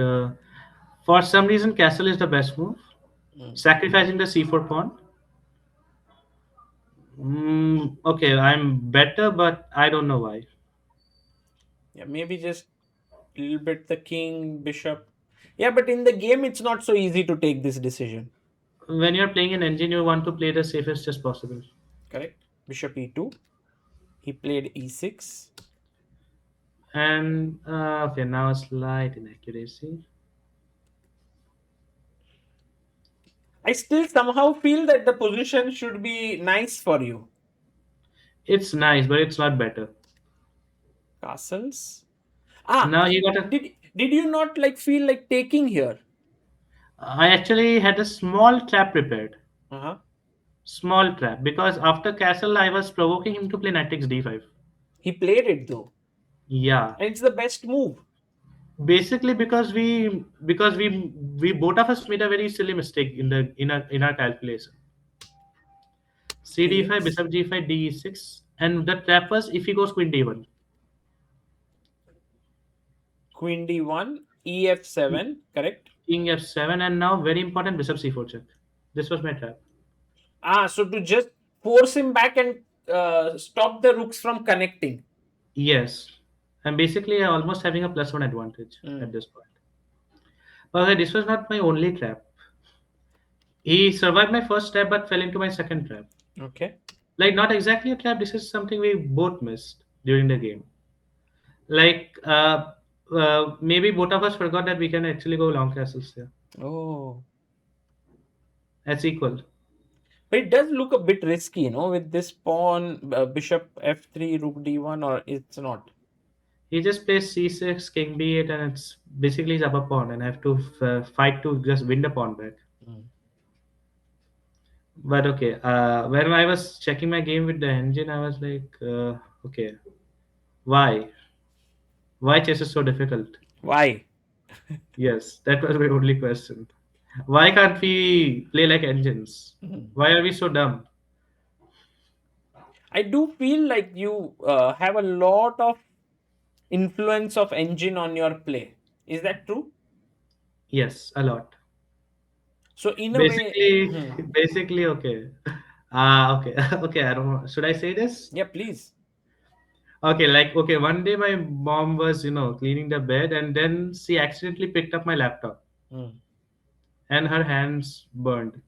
for some reason, castle is the best move. Mm. Sacrificing the c4 pawn. Okay, I'm better, but I don't know why. Yeah, maybe just a little bit the king, bishop. Yeah, but in the game, it's not so easy to take this decision. When you're playing an engine, you want to play the safest as possible. Correct? Bishop E2. He played E6. And okay, now a slight inaccuracy. I still somehow feel that the position should be nice for you. It's nice, but it's not better. Castles. Ah, Now you got a. did you not like feel like taking here? I actually had a small trap prepared. Uh-huh. Small trap because after castle, I was provoking him to play knight takes d5. He played it though. Yeah, And it's the best move. basically because we both of us made a very silly mistake in our calculation. C d5, AX. bishop g5, d6, and the trap was if he goes queen d1. Queen D1. EF7. Correct? King f7, and now very important bishop c4 check. This was my trap. Ah, so to just force him back and stop the rooks from connecting. Yes, I'm basically almost having a +1 advantage Hmm. at this point. Okay, this was not my only trap. He survived my first trap but fell into my second trap. Okay. Like, not exactly a trap, this is something we both missed during the game. Like, maybe both of us forgot that we can actually go long castles here. Oh. That's equal. But it does look a bit risky, with this pawn, bishop f3, rook d1, or it's not. He just plays c6, king b8, and it's basically his upper pawn, and I have to fight to just win the pawn back. Mm. But okay, when I was checking my game with the engine, I was like, okay, why? Why chess is so difficult? Why? Yes, that was my only question. Why can't we play like engines? Mm. Why are we so dumb? I do feel like you have a lot of influence of engine on your play. Is that true? Yes, a lot. So in a way, Basically, hmm, basically, okay. Okay, okay. I don't know. Should I say this? yeah, please. Okay, like okay. One day my mom was, cleaning the bed, and then she accidentally picked up my laptop, Hmm. and her hands burned.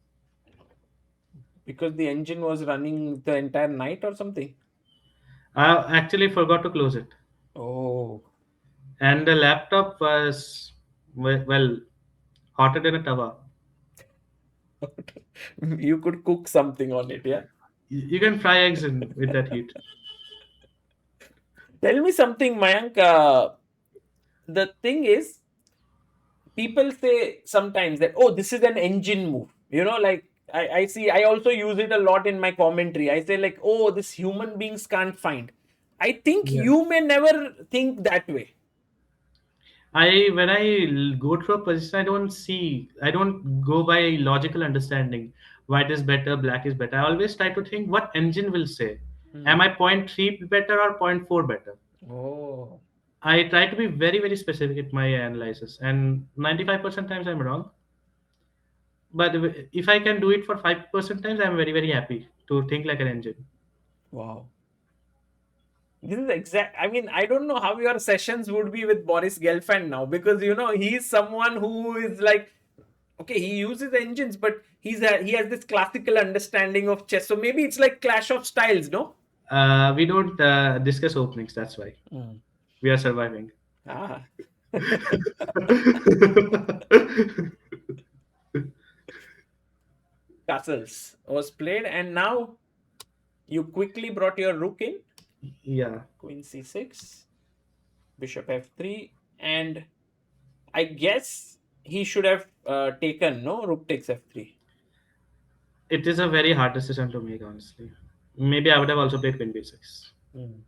Because the engine was running the entire night or something. I actually forgot to close it, Oh, and the laptop was well hotter than a tawa. you could cook something on it, yeah. You can fry eggs in with that heat. Tell me something, Mayank. The thing is, people say sometimes that, oh, this is an engine move. Like I see, I also use it a lot in my commentary. I say, like, oh, this human beings can't find. I think Yeah. you may never think that way. When I go through a position, I don't go by logical understanding. White is better, black is better. I always try to think what engine will say. Am Hmm. I point 3 better or point 4 better? Oh, I try to be very, very specific in my analysis, and 95% times I'm wrong. But if I can do it for 5% times, I'm very, very happy to think like an engine. wow. This is exact. I mean, I don't know how your sessions would be with Boris Gelfand now, because he's someone who is like, okay, he uses engines, but he has this classical understanding of chess. So maybe it's like clash of styles, no? We don't discuss openings, that's why. Mm. We are surviving. Ah. Castles was played, and now you quickly brought your rook in. Yeah. Queen c6, bishop f3, and I guess he should have taken, no? Rook takes f3. It is a very hard decision to make, honestly. Maybe I would have also played Queen B6 Mm.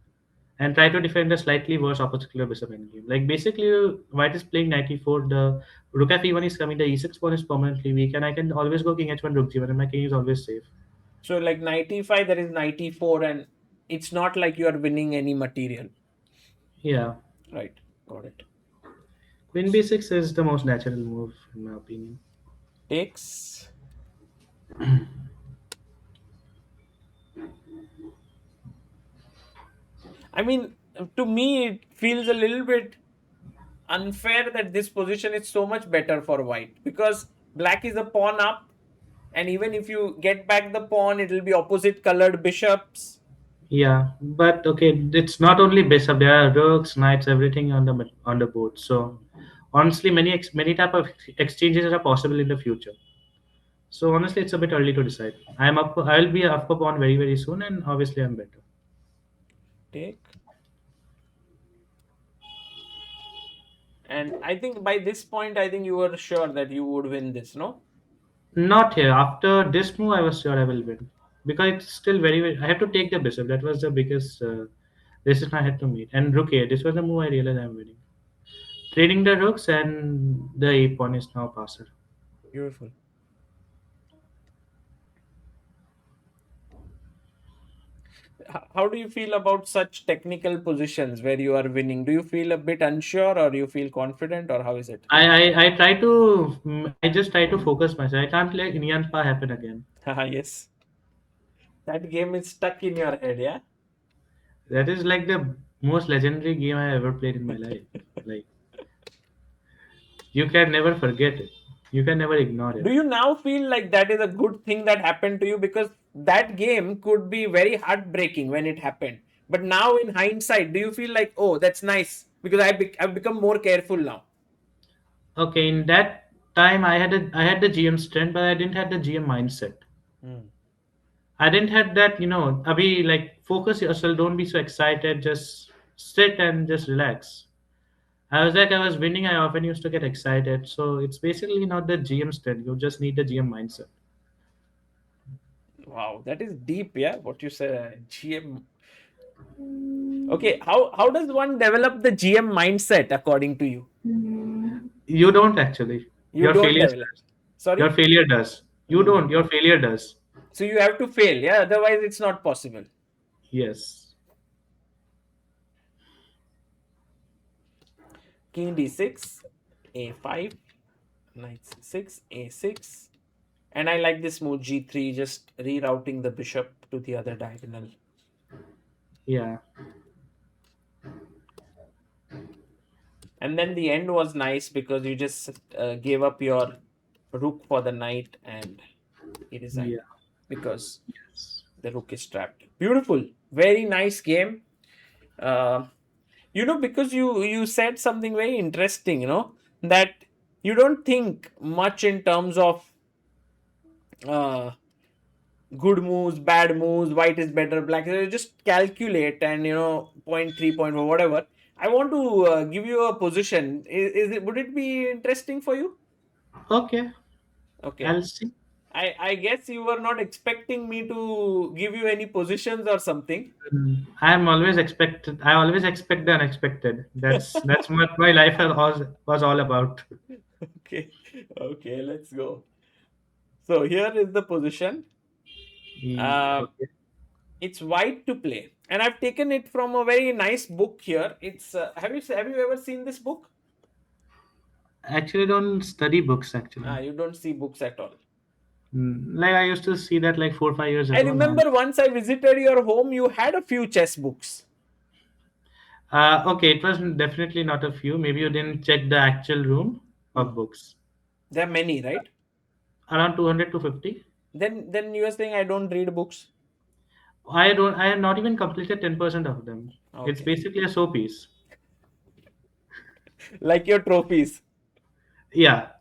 and try to defend a slightly worse opposite bishop endgame. Like basically, White is playing 94. The Rook F1 is coming. The E6 pawn is permanently weak, and I can always go King H1 Rook G1, and my king is always safe. So like 95, there is 94, and it's not like you are winning any material. Yeah, Right. Got it. Queen B6 is the most natural move in my opinion. Takes. I mean, to me, it feels a little bit unfair that this position is so much better for white, because black is a pawn up, and even if you get back the pawn, it will be opposite colored bishops. Yeah, but okay, it's not only bishop. There are rooks, knights, everything on the board. So honestly, many type of exchanges are possible in the future. So honestly, it's a bit early to decide. I'm up. I'll be up upon very, very soon, and obviously I'm better. Take. And I think by this point, I think you were sure that you would win this, no? Not here. After this move, I was sure I will win because it's still very, very. I have to take the bishop. That was the biggest decision I had to meet. And rook here. This was the move I realized I'm winning. Trading the rooks and the a pawn is now passer. Beautiful. How do you feel about such technical positions where you are winning? Do you feel a bit unsure, or you feel confident, or how is it? I try to. I just try to focus myself. I can't let Iniyan Pa happen again. Haha, yes. That game is stuck in your head, yeah? That is like the most legendary game I ever played in my life. Like You can never forget it. You can never ignore Do it. you now feel like that is a good thing that happened to you? Because that game could be very heartbreaking when it happened. But now, in hindsight, do you feel like, oh, that's nice because I've become more careful now? Okay, in that time I had the GM strength, but I didn't have the GM mindset. Hmm. I didn't have that, Abhi, like focus yourself, don't be so excited, just sit and just relax. I was winning, I often used to get excited. So it's basically not the GM strength, you just need the GM mindset. Wow, that is deep, yeah. What you said, GM. Okay, how does one develop the GM mindset according to you? You don't actually. You Your don't failure develop. does. Your Sorry. failure does. You Hmm. don't, your failure does. So you have to fail, yeah. Otherwise, it's not possible. Yes. King d6, a5, knight c6, a6, and I like this move g3, just rerouting the bishop to the other diagonal. Yeah. And then the end was nice because you just gave up your rook for the knight and he resigned Yeah. because Yes. the rook is trapped. Beautiful, very nice game. Uh, because you said something very interesting. That you don't think much in terms of uh, good moves, bad moves, white is better, black. You just calculate and point three, point four, whatever. I want to give you a position. Is it? Would it be interesting for you? Okay. Okay. I'll see. I guess you were not expecting me to give you any positions or something. I always expect the unexpected. That's what my life was all about. Okay. Okay. Let's go. So here is the position. Uh, Okay. it's white to play, and I've taken it from a very nice book here. It's have you ever seen this book? Actually, don't study books actually. You don't see books at all. Like I used to see that like 4 5 years I ago now. remember once I visited your home, you had a few chess books. Okay, it was definitely not a few. Maybe you didn't check the actual room Hmm. of books. There are many, right? Around 200 to 50. Then you are saying I don't read books. I have not even completed 10% of them. It's Okay. basically a showpiece. Like your trophies. Yeah.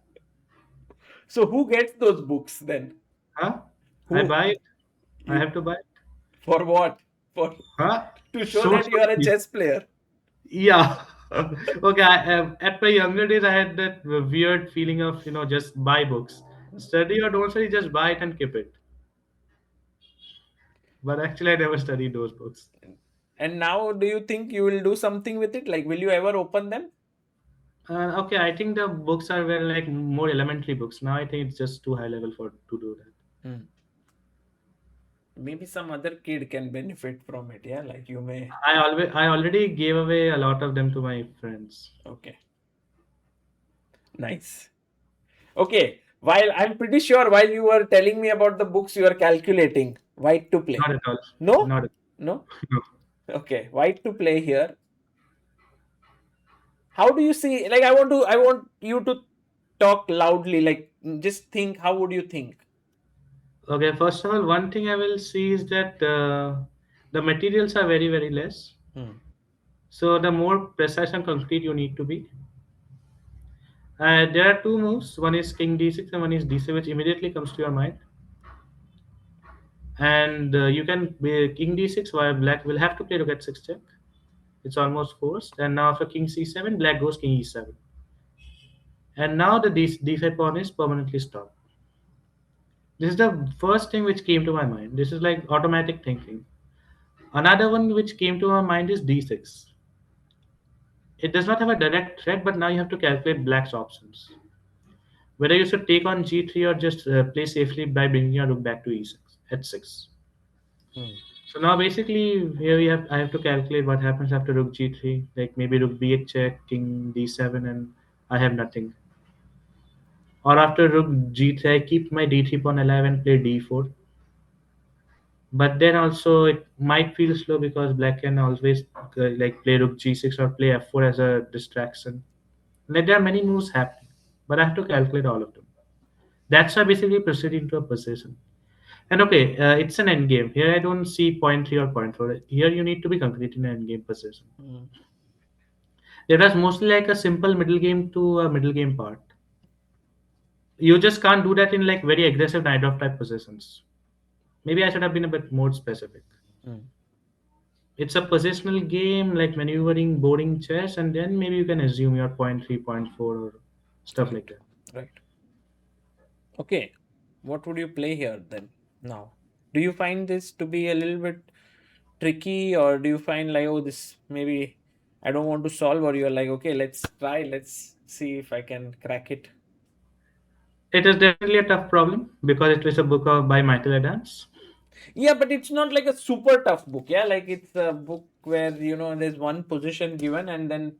So who gets those books then? Huh? I Who? buy it. I You have to buy it. for what? For Huh? to show So that you are a showpiece. chess player. Yeah. Okay. At my younger days, I had that weird feeling of just buy books, study or don't study, just buy it and keep it. But actually, I never studied those books. And now do you think you will do something with it? Like will you ever open them? Okay, I think the books are very like more elementary books. Now I think it's just too high level for to do that. Hmm. Maybe some other kid can benefit from it. Yeah, like you may. I already gave away a lot of them to my friends. Okay, nice. Okay, while I'm pretty sure while you were telling me about the books, you are calculating white to play. Not at all. No, Not at no. no. Okay, white to play here. How do you see? Like, I want you to talk loudly. Like, just think. How would you think? Okay, first of all, one thing I will see is that the materials are very very less. Hmm. So the more precise and concrete you need to be. There are two moves. One is King D6 and one is D7, which immediately comes to your mind. And you can be King D6, while Black will have to play Rook at 6 check. It's almost forced. And now after King C7, Black goes King E7. And now the D5 pawn is permanently stopped. This is the first thing which came to my mind. This is like automatic thinking. Another one which came to my mind is D6. It does not have a direct threat, but now you have to calculate Black's options. Whether you should take on G3 or just play safely by bringing your rook back to E6 at 6. Hmm. So now basically here I have to calculate what happens after rook G3, like maybe rook B8 check, king D7, and I have nothing. Or after rook G3, I keep my D3 pawn alive and play D4. But then also it might feel slow because black can always like play rook G6 or play F4 as a distraction. Like there are many moves happening. but I have to calculate all of them. That's why basically proceed into a position. And okay, it's an end game. Here I don't see point 3 or point 4. Here you need to be concrete in an end game position. Mm. It was mostly like a simple middle game to a middle game part. You just can't do that in like very aggressive night of type positions. Maybe I should have been a bit more specific. Mm. It's a positional game like maneuvering, boarding chess, and then maybe you can assume your point 3, point 4, or stuff like Right. that. Right. Okay. What would you play here then now? Do you find this to be a little bit tricky, or do you find like, oh, this maybe I don't want to solve, or you're like, okay, let's try, let's see if I can crack it? It is definitely a tough problem because it was a book by Michael Adams. Yeah, but it's not like a super tough book. Yeah, like it's a book where there's one position given, and then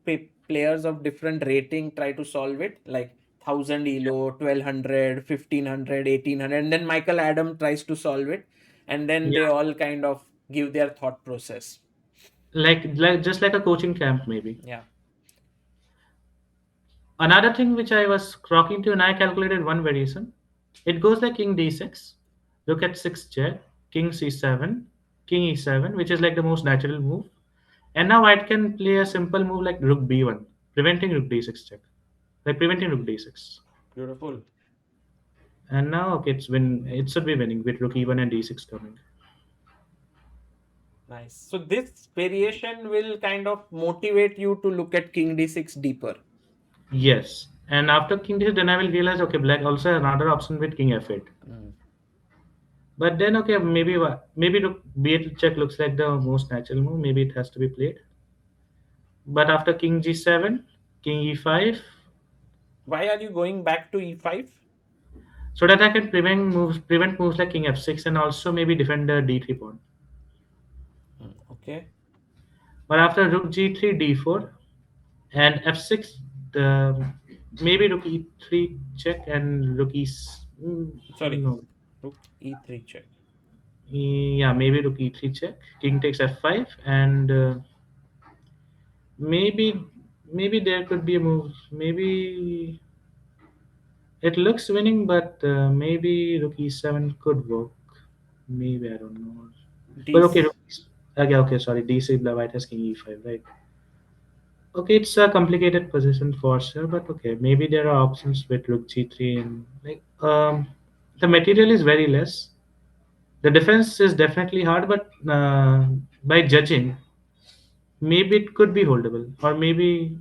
players of different rating try to solve it, like 1000 elo, 1200, 1500, 1800, and then Michael Adam tries to solve it, and then Yeah, they all kind of give their thought process. like just like a coaching camp maybe. Yeah. Another thing which I was talking to and I calculated one variation. It goes like king d6, look at 6 check, king c7, king e7, which is like the most natural move. And now white can play a simple move like rook b1, preventing rook d6 check, like preventing rook d6. Beautiful. And now okay, it should be winning with rook e1 and d6 coming. Nice. So this variation will kind of motivate you to look at king d6 deeper. Yes. And after king d6, then I will realize okay, black also has another option with king f8. Mm. But then okay, maybe rook b8 check looks like the most natural move. Maybe it has to be played. But after king g7, king e5, Why are you going back to e5? so that I can prevent moves like king f6 and also maybe defend the d3 pawn. Okay. But after rook g3, d4, and f6, the maybe rook e3 check and Sorry. no, Rook e3 check. yeah, maybe rook e3 check, king takes f5, and maybe maybe there could be a move. Maybe it looks winning, but maybe rook e7 could work. Maybe I don't know. D. But okay, okay, okay. Sorry, d6. The white has king e5, right? Okay, it's a complicated position for sure, but okay, maybe there are options with rook g3 and like the material is very less. The defense is definitely hard, but by judging, maybe it could be holdable, or maybe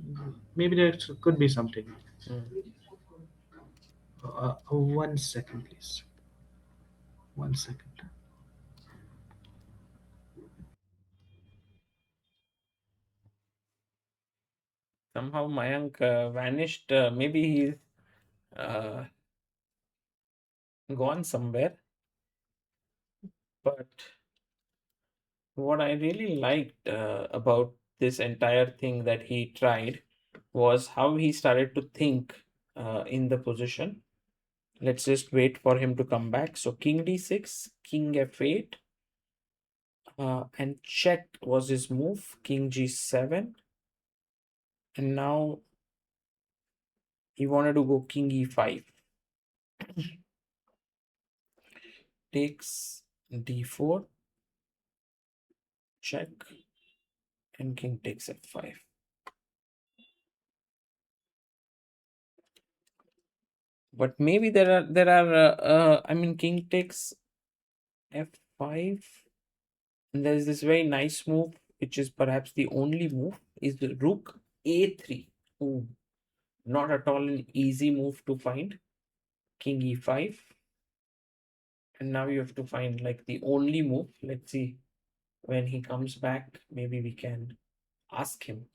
there could be something. Mm. 1 second, please. 1 second. Somehow Mayank vanished. Maybe he's uh, gone somewhere. But what I really liked about this entire thing that he tried was how he started to think in the position. Let's just wait for him to come back. So king d6, king f8, and check was his move. King g7, and now he wanted to go king e5. Takes d4, check, and king takes f5. But maybe I mean, king takes f5, and there's this very nice move, which is perhaps the only move, is the rook a3. Ooh, not at all an easy move to find. King e5, and now you have to find like the only move. Let's see when he comes back. Maybe we can ask him.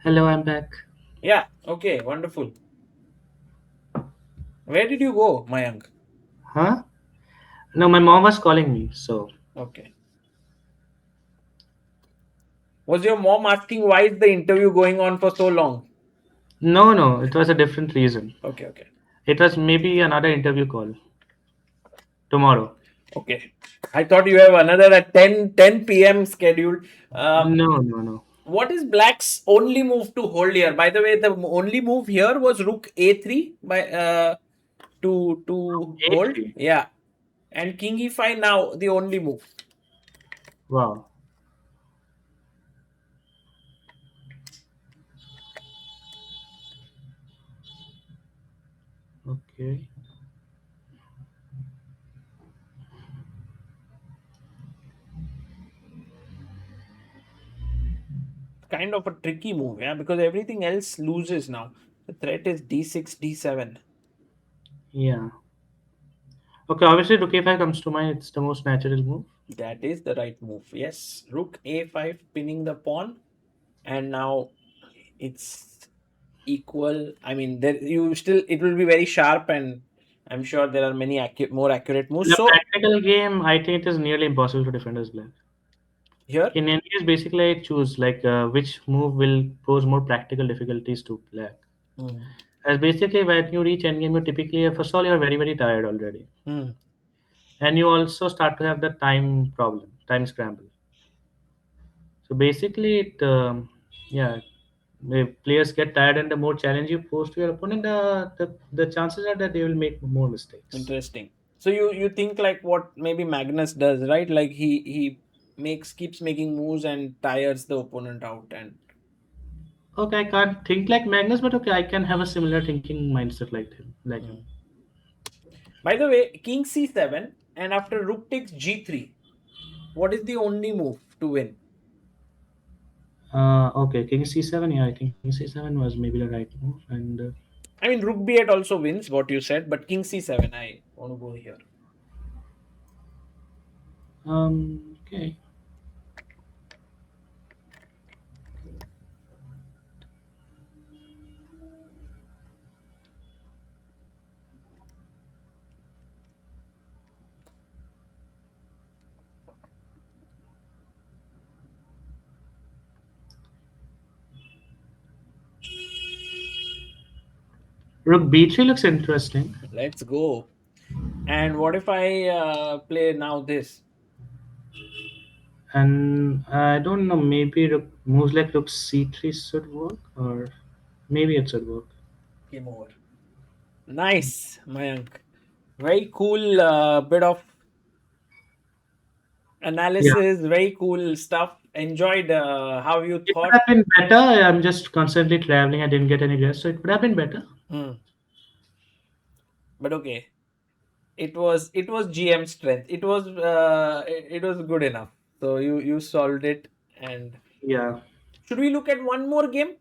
Hello, I'm back. Yeah. Okay. Wonderful. Where did you go, Mayank? Huh? No, my mom was calling me, so Okay. Was your mom asking why is the interview going on for so long? no, no, it was a different reason. Okay. Okay. It was maybe another interview call tomorrow. Okay. I thought you have another at 10 p.m. scheduled. Uh, No, no, no. what is black's only move to hold here? By the way, the only move here was rook a3 by to hold. A3. Yeah. And king e5 now the only move. Wow. Okay. Kind of a tricky move, yeah, because everything else loses now. The threat is d6, d7. Yeah. Okay, obviously rook a5 comes to mind. It's the most natural move. That is the right move. Yes, rook a5 pinning the pawn, and now it's equal. I mean, there you still it will be very sharp, and I'm sure there are many more accurate moves. In a So practical game, I think it is nearly impossible to defend as black. here, In any case, basically, I choose like which move will pose more practical difficulties to black. hmm, As basically, when you reach endgame, you typically, first of all, you're very, very tired already. hmm, And you also start to have the time problem, time scramble. So basically, yeah, the players get tired, and the more challenge you pose to your opponent, the chances are that they will make more mistakes. interesting. So you think like what maybe Magnus does, right? Like he makes keeps making moves and tires the opponent out, and Okay, I can't think like Magnus, but okay, I can have a similar thinking mindset like him. Like him. hmm. By the way, king c7 and after rook takes g3. What is the only move to win? Okay, King C7. Yeah, I think King C7 was maybe the right move. And I mean, rook b8 also wins, what you said, but king c7, I want to go here. okay, Rook B3 looks interesting. Let's go. And what if I play now this? And I don't know, maybe Rook moves like Rook C3 should work, or maybe it should work. Game over. Nice, Mayank. Very cool bit of Yeah, analysis, very cool stuff. Enjoyed how you it would thought. have been better. I'm just constantly traveling. I didn't get any rest, so it would have been better. Hmm. But okay, it was GM strength. It was good enough. So you solved it. And Yeah. should we look at one more game?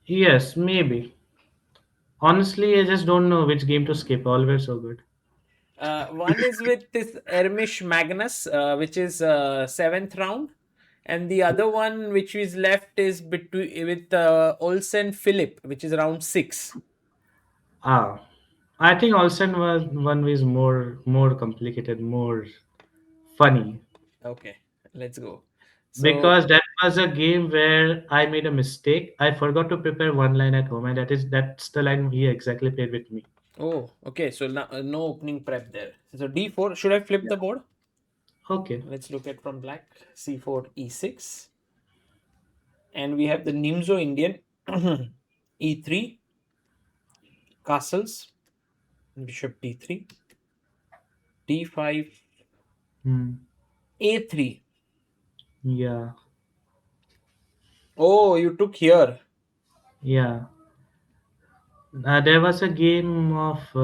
Yes, maybe. Honestly, I just don't know which game to skip. All were so good. One is with this Ermish Magnus, which is seventh round, and the other one which is left is between with Olsen Philip, which is round six. Ah, I think Olsen was one was more complicated, more funny Okay, let's go. So because that was a game where I made a mistake. I forgot to prepare one line at home, and that's the line he exactly played with me. oh, okay. So no opening prep there. So d4. Should I flip Yeah. the board? Okay. Let's look at from black. c4 e6, and we have the Nimzo Indian e3 castles. Bishop d3, d5, Hmm. a3. Yeah. Oh, you took here. Yeah. There was a game of.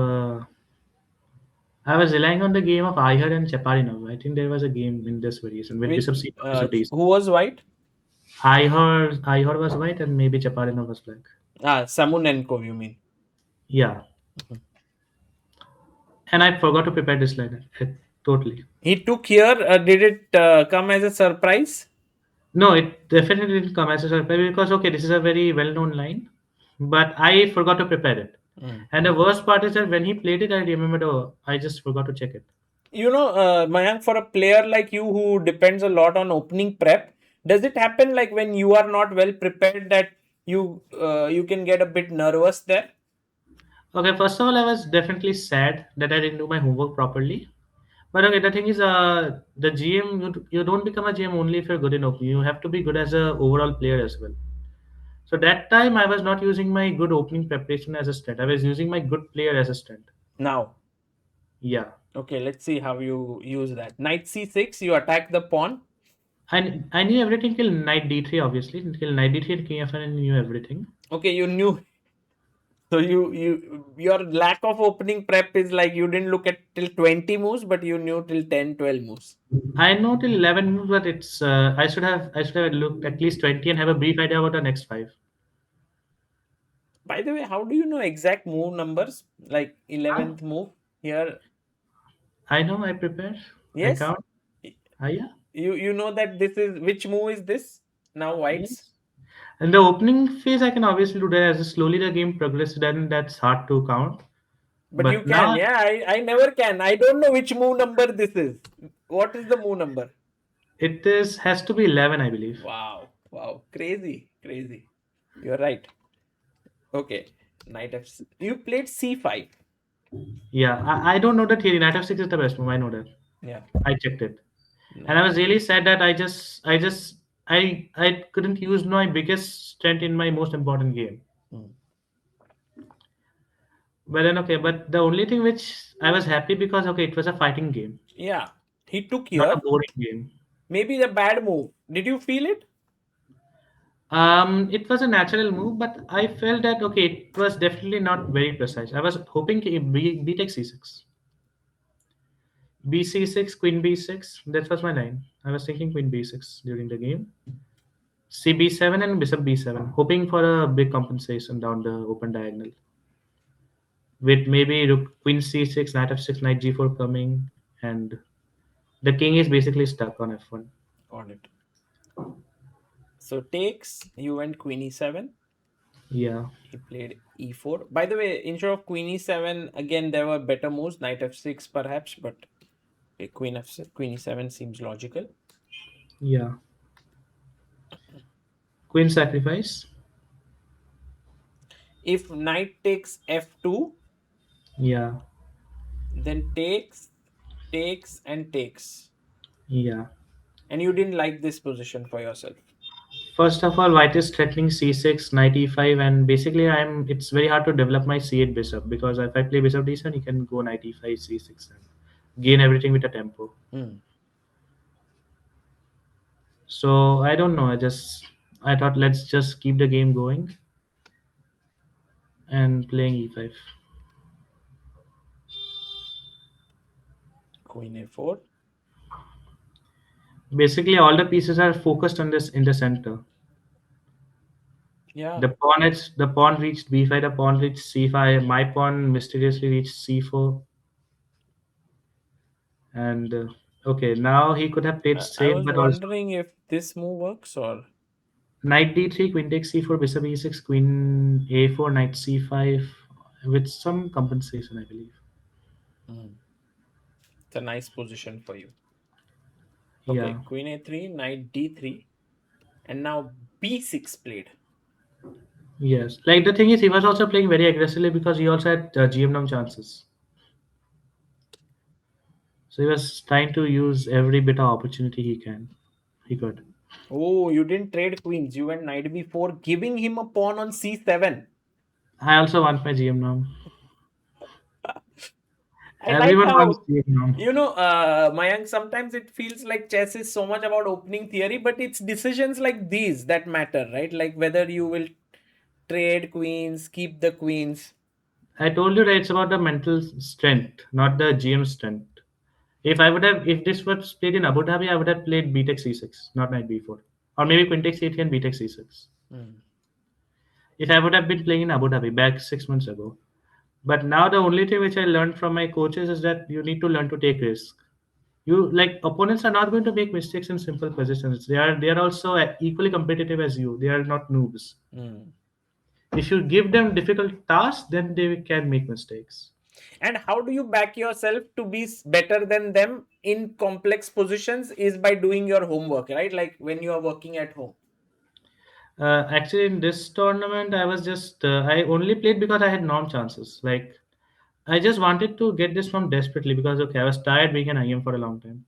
I was relying on the game of Iher and Chaparinov. I think there was a game in this variation with With Bishop C4, Bishop D6. who was white? Iher was white and maybe Chaparinov was black. Samunenko, you mean? Yeah. Mhm. And I forgot to prepare this line. Totally. He took here. Did it come as a surprise? No, it definitely didn't come as a surprise because okay, this is a very well-known line, but I forgot to prepare it. Mm. And the worst part is that when he played it, I remembered, oh, I just forgot to check it. Mayank, for a player like you who depends a lot on opening prep, does it happen like when you are not well prepared that you can get a bit nervous there? Okay, first of all, I was definitely sad that I didn't do my homework properly. But okay, the thing is, the GM, you don't become a GM only if you're good in opening. You have to be good as a overall player as well. So that time I was not using my good opening preparation as a strength. I was using my good player as a strength. Now, Yeah. okay, let's see how you use that. Knight c6, you attack the pawn, I knew everything till knight d3, obviously. Till knight d3 and king f1, I knew everything. okay, you knew. So your lack of opening prep is like you didn't look at till 20 moves, but you knew till 10, 12 moves. I know till 11 moves, but it's I should have looked at least 20 and have a brief idea about the next five. By the way, how do you know exact move numbers? Like Huh? 11th move here. I know, I prepare. I Yes. count. Y- Yeah. you know that this is which move is this? Now whites. Yes. In the opening phase, I can obviously do that. As slowly the game progresses, then that's hard to count. But you But can, now yeah. I never can. I don't know which move number this is. What is the move number? it is has to be 11, I believe. Wow. Wow. Crazy. Crazy. You're right. Okay. Knight f. You played c5. Yeah, I don't know the theory. Knight f6 is the best move. I know that. Yeah. I checked it, and I Knight. was really sad that I couldn't use my biggest strength in my most important game. Hmm. But then okay, but the only thing which I was happy because okay, it was a fighting game, Yeah. He took not a here. boring game. Maybe the bad move. Did you feel it? It was a natural move, but I felt that okay, it was definitely not very precise. I was hoping B takes c6, bc6, queen b6. That was my line. I was thinking queen b6 during the game. CB7 and bishop b7, hoping for a big compensation down the open diagonal. With maybe rook queen c6, knight f6, knight g4 coming, and the king is basically stuck on f1. Got it. So takes. You went queen e7. Yeah, He played e4. By the way, instead of queen e7, again there were better moves. Knight f6 perhaps, but okay, queen e7 seems logical. yeah. Queen sacrifice. If knight takes f2, Yeah, then takes, and takes. yeah. And you didn't like this position for yourself. First of all, white is threatening c6, knight e5, and basically it's very hard to develop my c8 bishop because if I play bishop d7, he can go knight e5, c6, and gain everything with a tempo. Hmm. So I don't know. I thought let's just keep the game going and playing e5. Queen a4. Basically, all the pieces are focused on this in the center. Yeah. The pawn reached b5. The pawn reached c5. My pawn mysteriously reached c4. And okay, now he could have played I straight, was but also wondering if this move works or. knight d3, queen takes c4, bishop e6, queen a4, knight c5, with some compensation, I believe. Hmm. It's a nice position for you. Okay, Yeah. queen a3, knight d3, and now b6 played. Yes. Like the thing is, he was also playing very aggressively because he also had GM num chances. So he was trying to use every bit of opportunity he could. Oh, you didn't trade queens. You went knight b4, giving him a pawn on c7. I also want my GM num. I like Everyone wants how, GM num. Mayank, sometimes it feels like chess is so much about opening theory, but it's decisions like these that matter, right? Like whether you will trade queens, keep the queens. I told you that it's about the mental strength, not the GM strength. If this was played in Abu Dhabi, I would have played B Tech C6, not Knight B4, or maybe Queen Tech C3 and B Tech C6. Hmm. If I would have been playing in Abu Dhabi back 6 months ago. But now the only thing which I learned from my coaches is that you need to learn to take risks. You like opponents are not going to make mistakes in simple positions. They are also equally competitive as you. They are not noobs. Hmm. If you give them difficult tasks, then they can make mistakes. And how do you back yourself to be better than them in complex positions is by doing your homework, right? Like when you are working at home. Actually, in this tournament, I only played because I had norm chances. Like I just wanted to get this from desperately because okay, I was tired being an IM for a long time.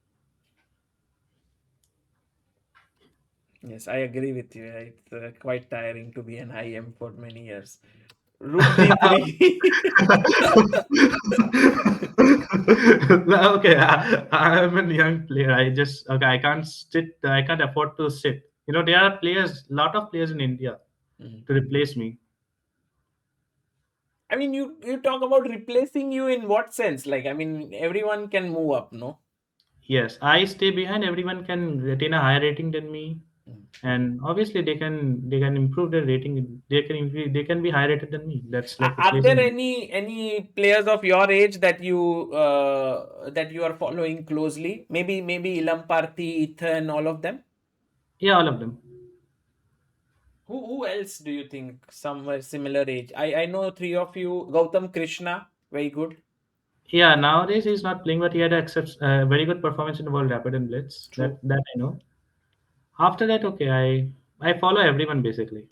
Yes, I agree with you. It's quite tiring to be an IM for many years. Rook D3. Okay, I'm a young player. I just okay. I can't sit. I can't afford to sit. There are players, lot of players in India Mm. to replace me. I mean, you talk about replacing you in what sense? Like, I mean, everyone can move up, no? Yes, I stay behind. Everyone can retain a higher rating than me, Mm. and obviously they can improve their rating. They can be higher rated than me. That's like Are there replacing me. any players of your age that you are following closely? Maybe Ilamparthi, Ethan, all of them. Yeah, all of them. Who else do you think somewhere similar age? I know three of you. Gautam Krishna, very good. Yeah, nowadays he's not playing, but he had a very good performance in the World Rapid and Blitz. That True. that I know. After that, okay, I follow everyone basically.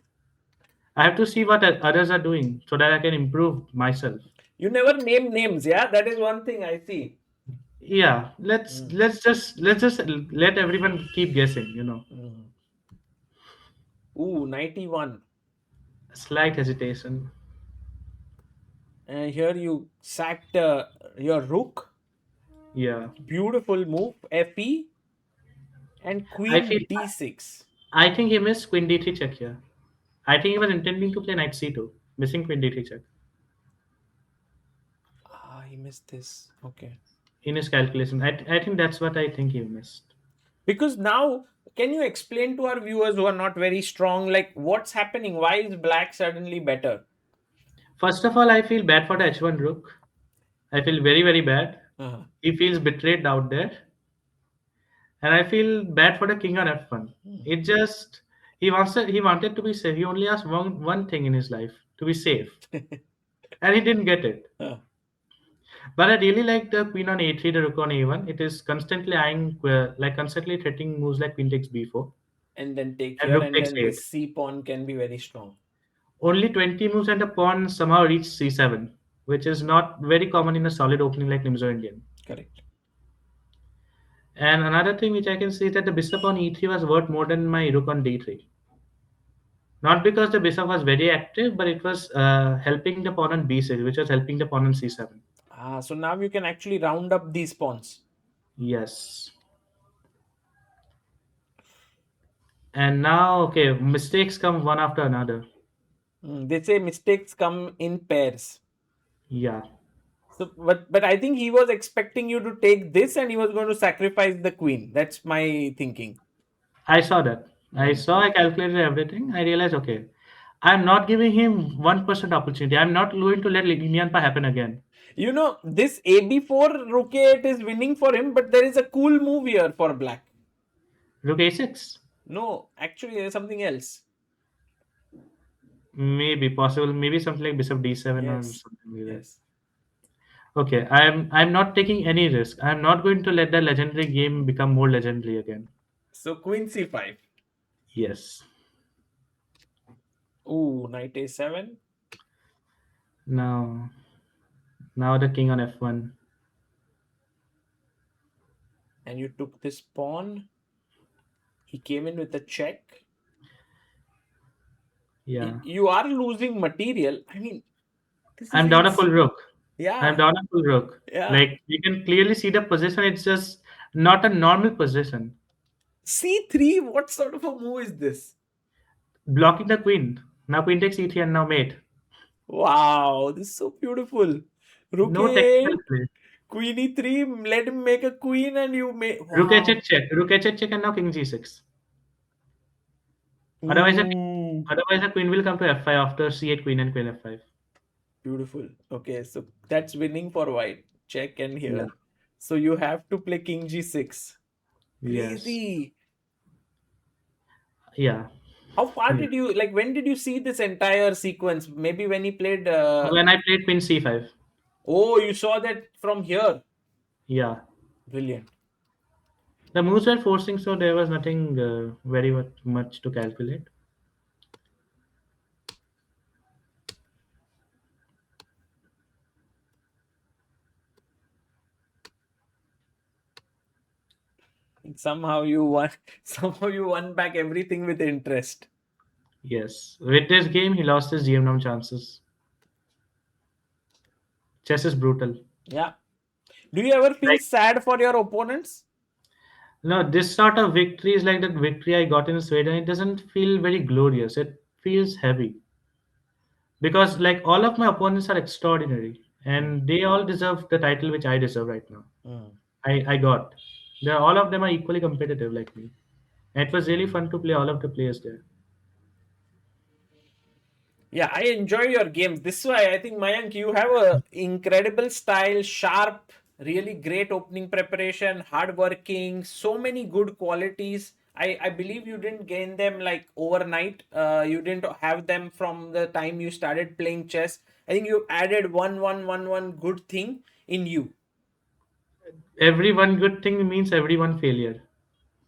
I have to see what others are doing so that I can improve myself. You never name names, yeah? That is one thing I see. Yeah, let's Mm. let's just let everyone keep guessing. Mm. Ooh, 91. Slight hesitation. And here you sacked your rook. Yeah, Beautiful move. Fe and I feel queen d6. I think he missed Queen D3 check here. I think he was intending to play Knight C2, missing Queen D3 check Ah, he missed this. Okay. in his calculation. I think that's what I think he missed. Because now, can you explain to our viewers who are not very strong, like what's happening? Why is black suddenly better? First of all, I feel bad for the H1 rook. I feel very very bad. Uh-huh. He feels betrayed out there, and I feel bad for the king on F1. Hmm. It just he wanted to be safe. He only asked one thing in his life to be safe, and he didn't get it. Huh. But I really like the queen on a3, the rook on a1. It is constantly eyeing, like constantly threatening moves like queen takes b4 And then take and here, rook and takes then a8. this c pawn can be very strong. Only 20 moves and the pawn somehow reach c7, which is not very common in a solid opening like Nimzo Indian. Correct. And another thing which I can see is that the bishop on e3 was worth more than my rook on d3. Not because the bishop was very active, but it was helping the pawn on b6, which was helping the pawn on c7. Ah, so now you can actually round up these pawns. Yes. And now, okay, mistakes come one after another. They say mistakes come in pairs. Yeah, So, but I think he was expecting you to take this, and he was going to sacrifice the queen. That's my thinking. I saw that. Hmm. I calculated everything. I realized, okay, I'm not giving him 1% opportunity. I'm not going to let Iniyan happen again. This AB4 rook a8 is winning for him, but there is a cool move here for black. Rook a6. No, actually, there's something else. Maybe possible. Maybe something like bishop d7 or Yes, something like that. yes. Okay, I'm not taking any risk. I'm not going to let the legendary game become more legendary again. So queen c5. Yes. Ooh, knight a7. Now, now the king on f1. And you took this pawn. He came in with a check. Yeah. You are losing material. I mean, this is I'm down a full rook. I'm Yeah, down a full rook. yeah. Like you can clearly see the position. It's just not a normal position. C3, what sort of a move is this? Blocking the queen. Now queen takes e3 and now mate. Wow, this is so beautiful. Rook No technical a8, play. queen e3, let him make a queen and you make. Rook h8 Wow. check. Rook h8 check and now king g6. Otherwise, Ooh, the queen will come to f5 after c8 queen and queen f5. beautiful. Okay, so that's winning for white. Check and Yeah. here. So you have to play king g6. Yes. Crazy. Yeah. How far Yeah. did you, like, when did you see this entire sequence? Maybe when he played. When I played queen c5. Oh, you saw that from here. Yeah. Brilliant. The moves were forcing, so there was nothing very much to calculate. Somehow you won. Somehow you won back everything with interest. Yes. With this game, he lost his GM chances. Chess is brutal. Yeah. Do you ever feel Like, sad for your opponents? no, this sort of victory is like the victory I got in Sweden. It doesn't feel very glorious. It feels heavy because like all of my opponents are extraordinary Mm, and they all deserve the title which I deserve right now. mm. I got. They're all of them are equally competitive like me. And it was really fun to play all of the players there. Yeah, I enjoy your games. This is why I think Mayank, you have a incredible style, sharp, really great opening preparation, hardworking, so many good qualities. I believe you didn't gain them like overnight. You didn't have them from the time you started playing chess. I think you added one good thing in you. Every one good thing means every one failure.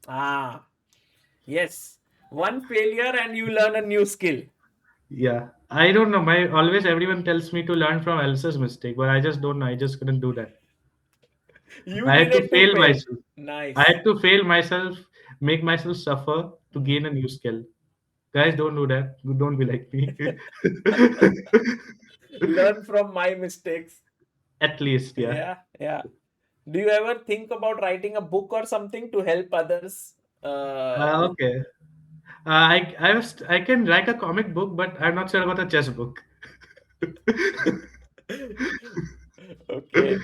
Ah, yes. One failure and you learn a new skill. Yeah. I don't know. My always everyone tells me to learn from Elsa's mistake, but I just don't know. I just couldn't do that. You I had to needed to fail fail. myself. I Nice. had to fail myself, make myself suffer to gain a new skill. Guys, don't do that. Don't be like me. Learn from my mistakes. At least, yeah. Yeah, yeah. Do you ever think about writing a book or something to help others? With Okay. I can write a comic book, but I'm not sure about a chess book. okay,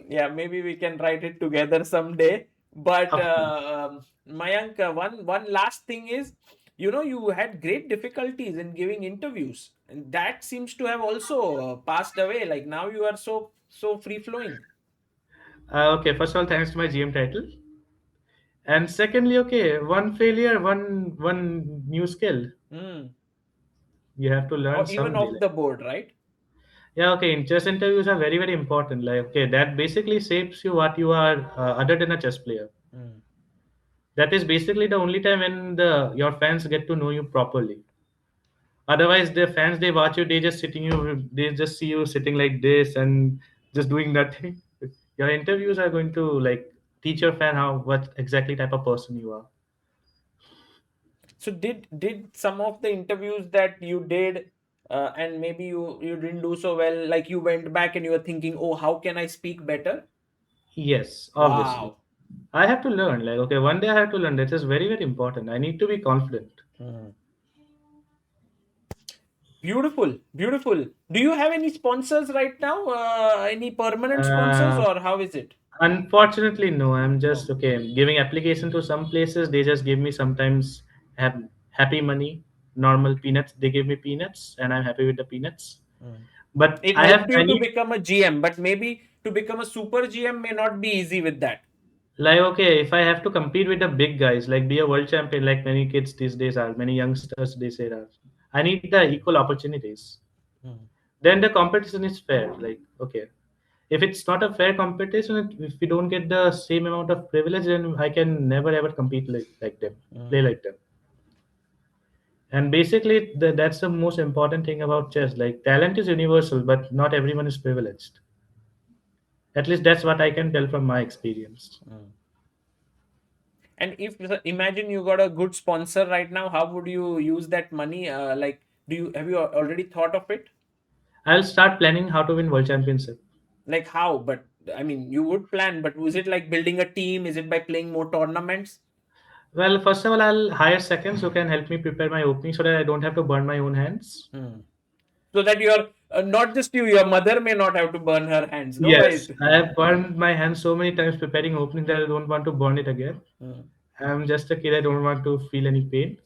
yeah, maybe we can write it together someday. But Of course. Mayank, one last thing is, you had great difficulties in giving interviews, and that seems to have also passed away. Like now, you are so free flowing. Okay, first of all, thanks to my GM title. And secondly, okay, one failure, one new skill. Mm. You have to Or learn even someday. off Like, the board, right? yeah, okay, in chess interviews are very, very important. Like, okay, that basically shapes you what you are other than a chess player. Mm. That is basically the only time when the your fans get to know you properly. Otherwise, the fans they watch you, they just see you sitting like this and just doing nothing. Your interviews are going to like teach your fan how what exactly type of person you are. So did some of the interviews that you did, and maybe you didn't do so well, like you went back and you were thinking, oh, how can I speak better? Yes, obviously. Wow. I have to learn. Like, okay, one day I have to learn. That is very, very important. I need to be confident. Hmm. Beautiful, beautiful. Do you have any sponsors right now? Any permanent sponsors, Uh, or how is it? Unfortunately, no. I'm just No. okay giving application to some places. They just give me sometimes happy money, normal peanuts. They give me peanuts, and I'm happy with the peanuts. Hmm. But It helped you to become a GM, but maybe to become a super GM may not be easy with that. like okay, if I have to compete with the big guys, like be a world champion, like many kids these days are, many youngsters they say are. I need the equal opportunities. Hmm. Then the competition is fair. Like okay, if it's not a fair competition, if we don't get the same amount of privilege, then I can never ever compete like them, play Hmm. like them. And basically, that's the most important thing about chess. Like talent is universal, but not everyone is privileged. At least that's what I can tell from my experience. Hmm. And if imagine you got a good sponsor right now, how would you use that money? Like, do you have you already thought of it? I'll start planning how to win world championship. Like how? But I mean, you would plan, but was it like building a team? Is it by playing more tournaments? Well, first of all, I'll hire seconds who can help me prepare my opening so that I don't have to burn my own hands. Hmm. So that you're not just you, your mother may not have to burn her hands. No, by Yes, it. I have burned my hands so many times preparing opening that I don't want to burn it again. Hmm. I'm just a kid. I don't want to feel any pain.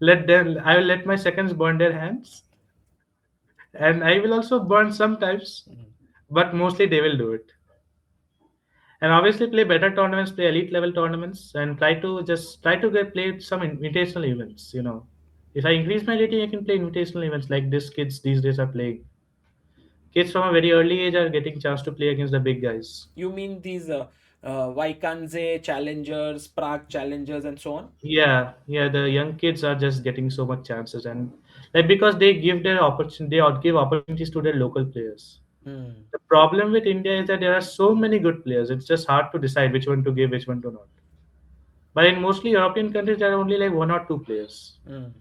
Let them. I will let my seconds burn their hands, and I will also burn sometimes, Hmm. but mostly they will do it. And obviously play better tournaments, play elite level tournaments, and try to get play some invitational events. You know, if I increase my rating, I can play invitational events like these kids these days are playing. Kids from a very early age are getting chance to play against the big guys. You mean these Vaikanze challengers, Prague challengers, and so on? Yeah, yeah, the young kids are just getting so much chances, and like because they give their opportunity, give opportunities to their local players. Hmm. The problem with India is that there are so many good players. It's just hard to decide which one to give, which one to not. But in mostly European countries, there are only like one or two players Mm.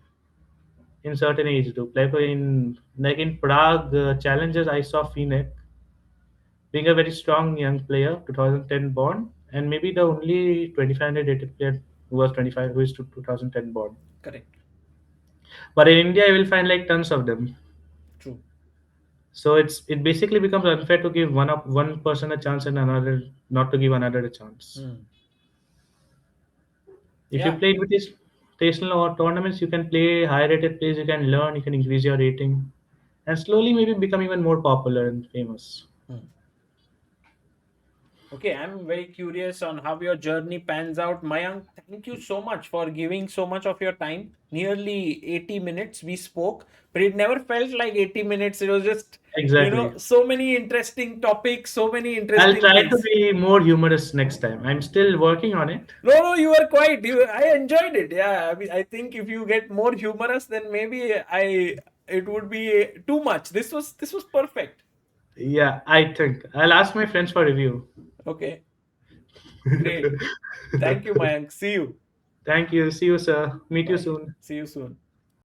in certain age group. Like in Prague challenges, I saw Phoenix being a very strong young player, 2010 born, and maybe the only 2500 rated player who was 25 who is 2010 born. Correct. But in India, you will find like tons of them. True. So it basically becomes unfair to give one person a chance and another not to give another a chance. Mm. If you Yeah. play invitational or tournaments, you can play high rated plays, you can learn, you can increase your rating, and slowly maybe become even more popular and famous. Mm. Okay, I'm very curious on how your journey pans out. Mayank, thank you so much for giving so much of your time. Nearly 80 minutes we spoke, but it never felt like 80 minutes. It was just, Exactly. so many interesting topics, so many I'll interesting try to things. be more humorous next time. I'm still working on it. No, no, you were quite. I enjoyed it. Yeah, I mean, I think if you get more humorous, then maybe it would be too much. This was perfect. Yeah, I think. I'll ask my friends for review. Okay, great. Thank you, Mayank. See you. Thank you. See you, sir. Meet you Bye. soon. See you soon.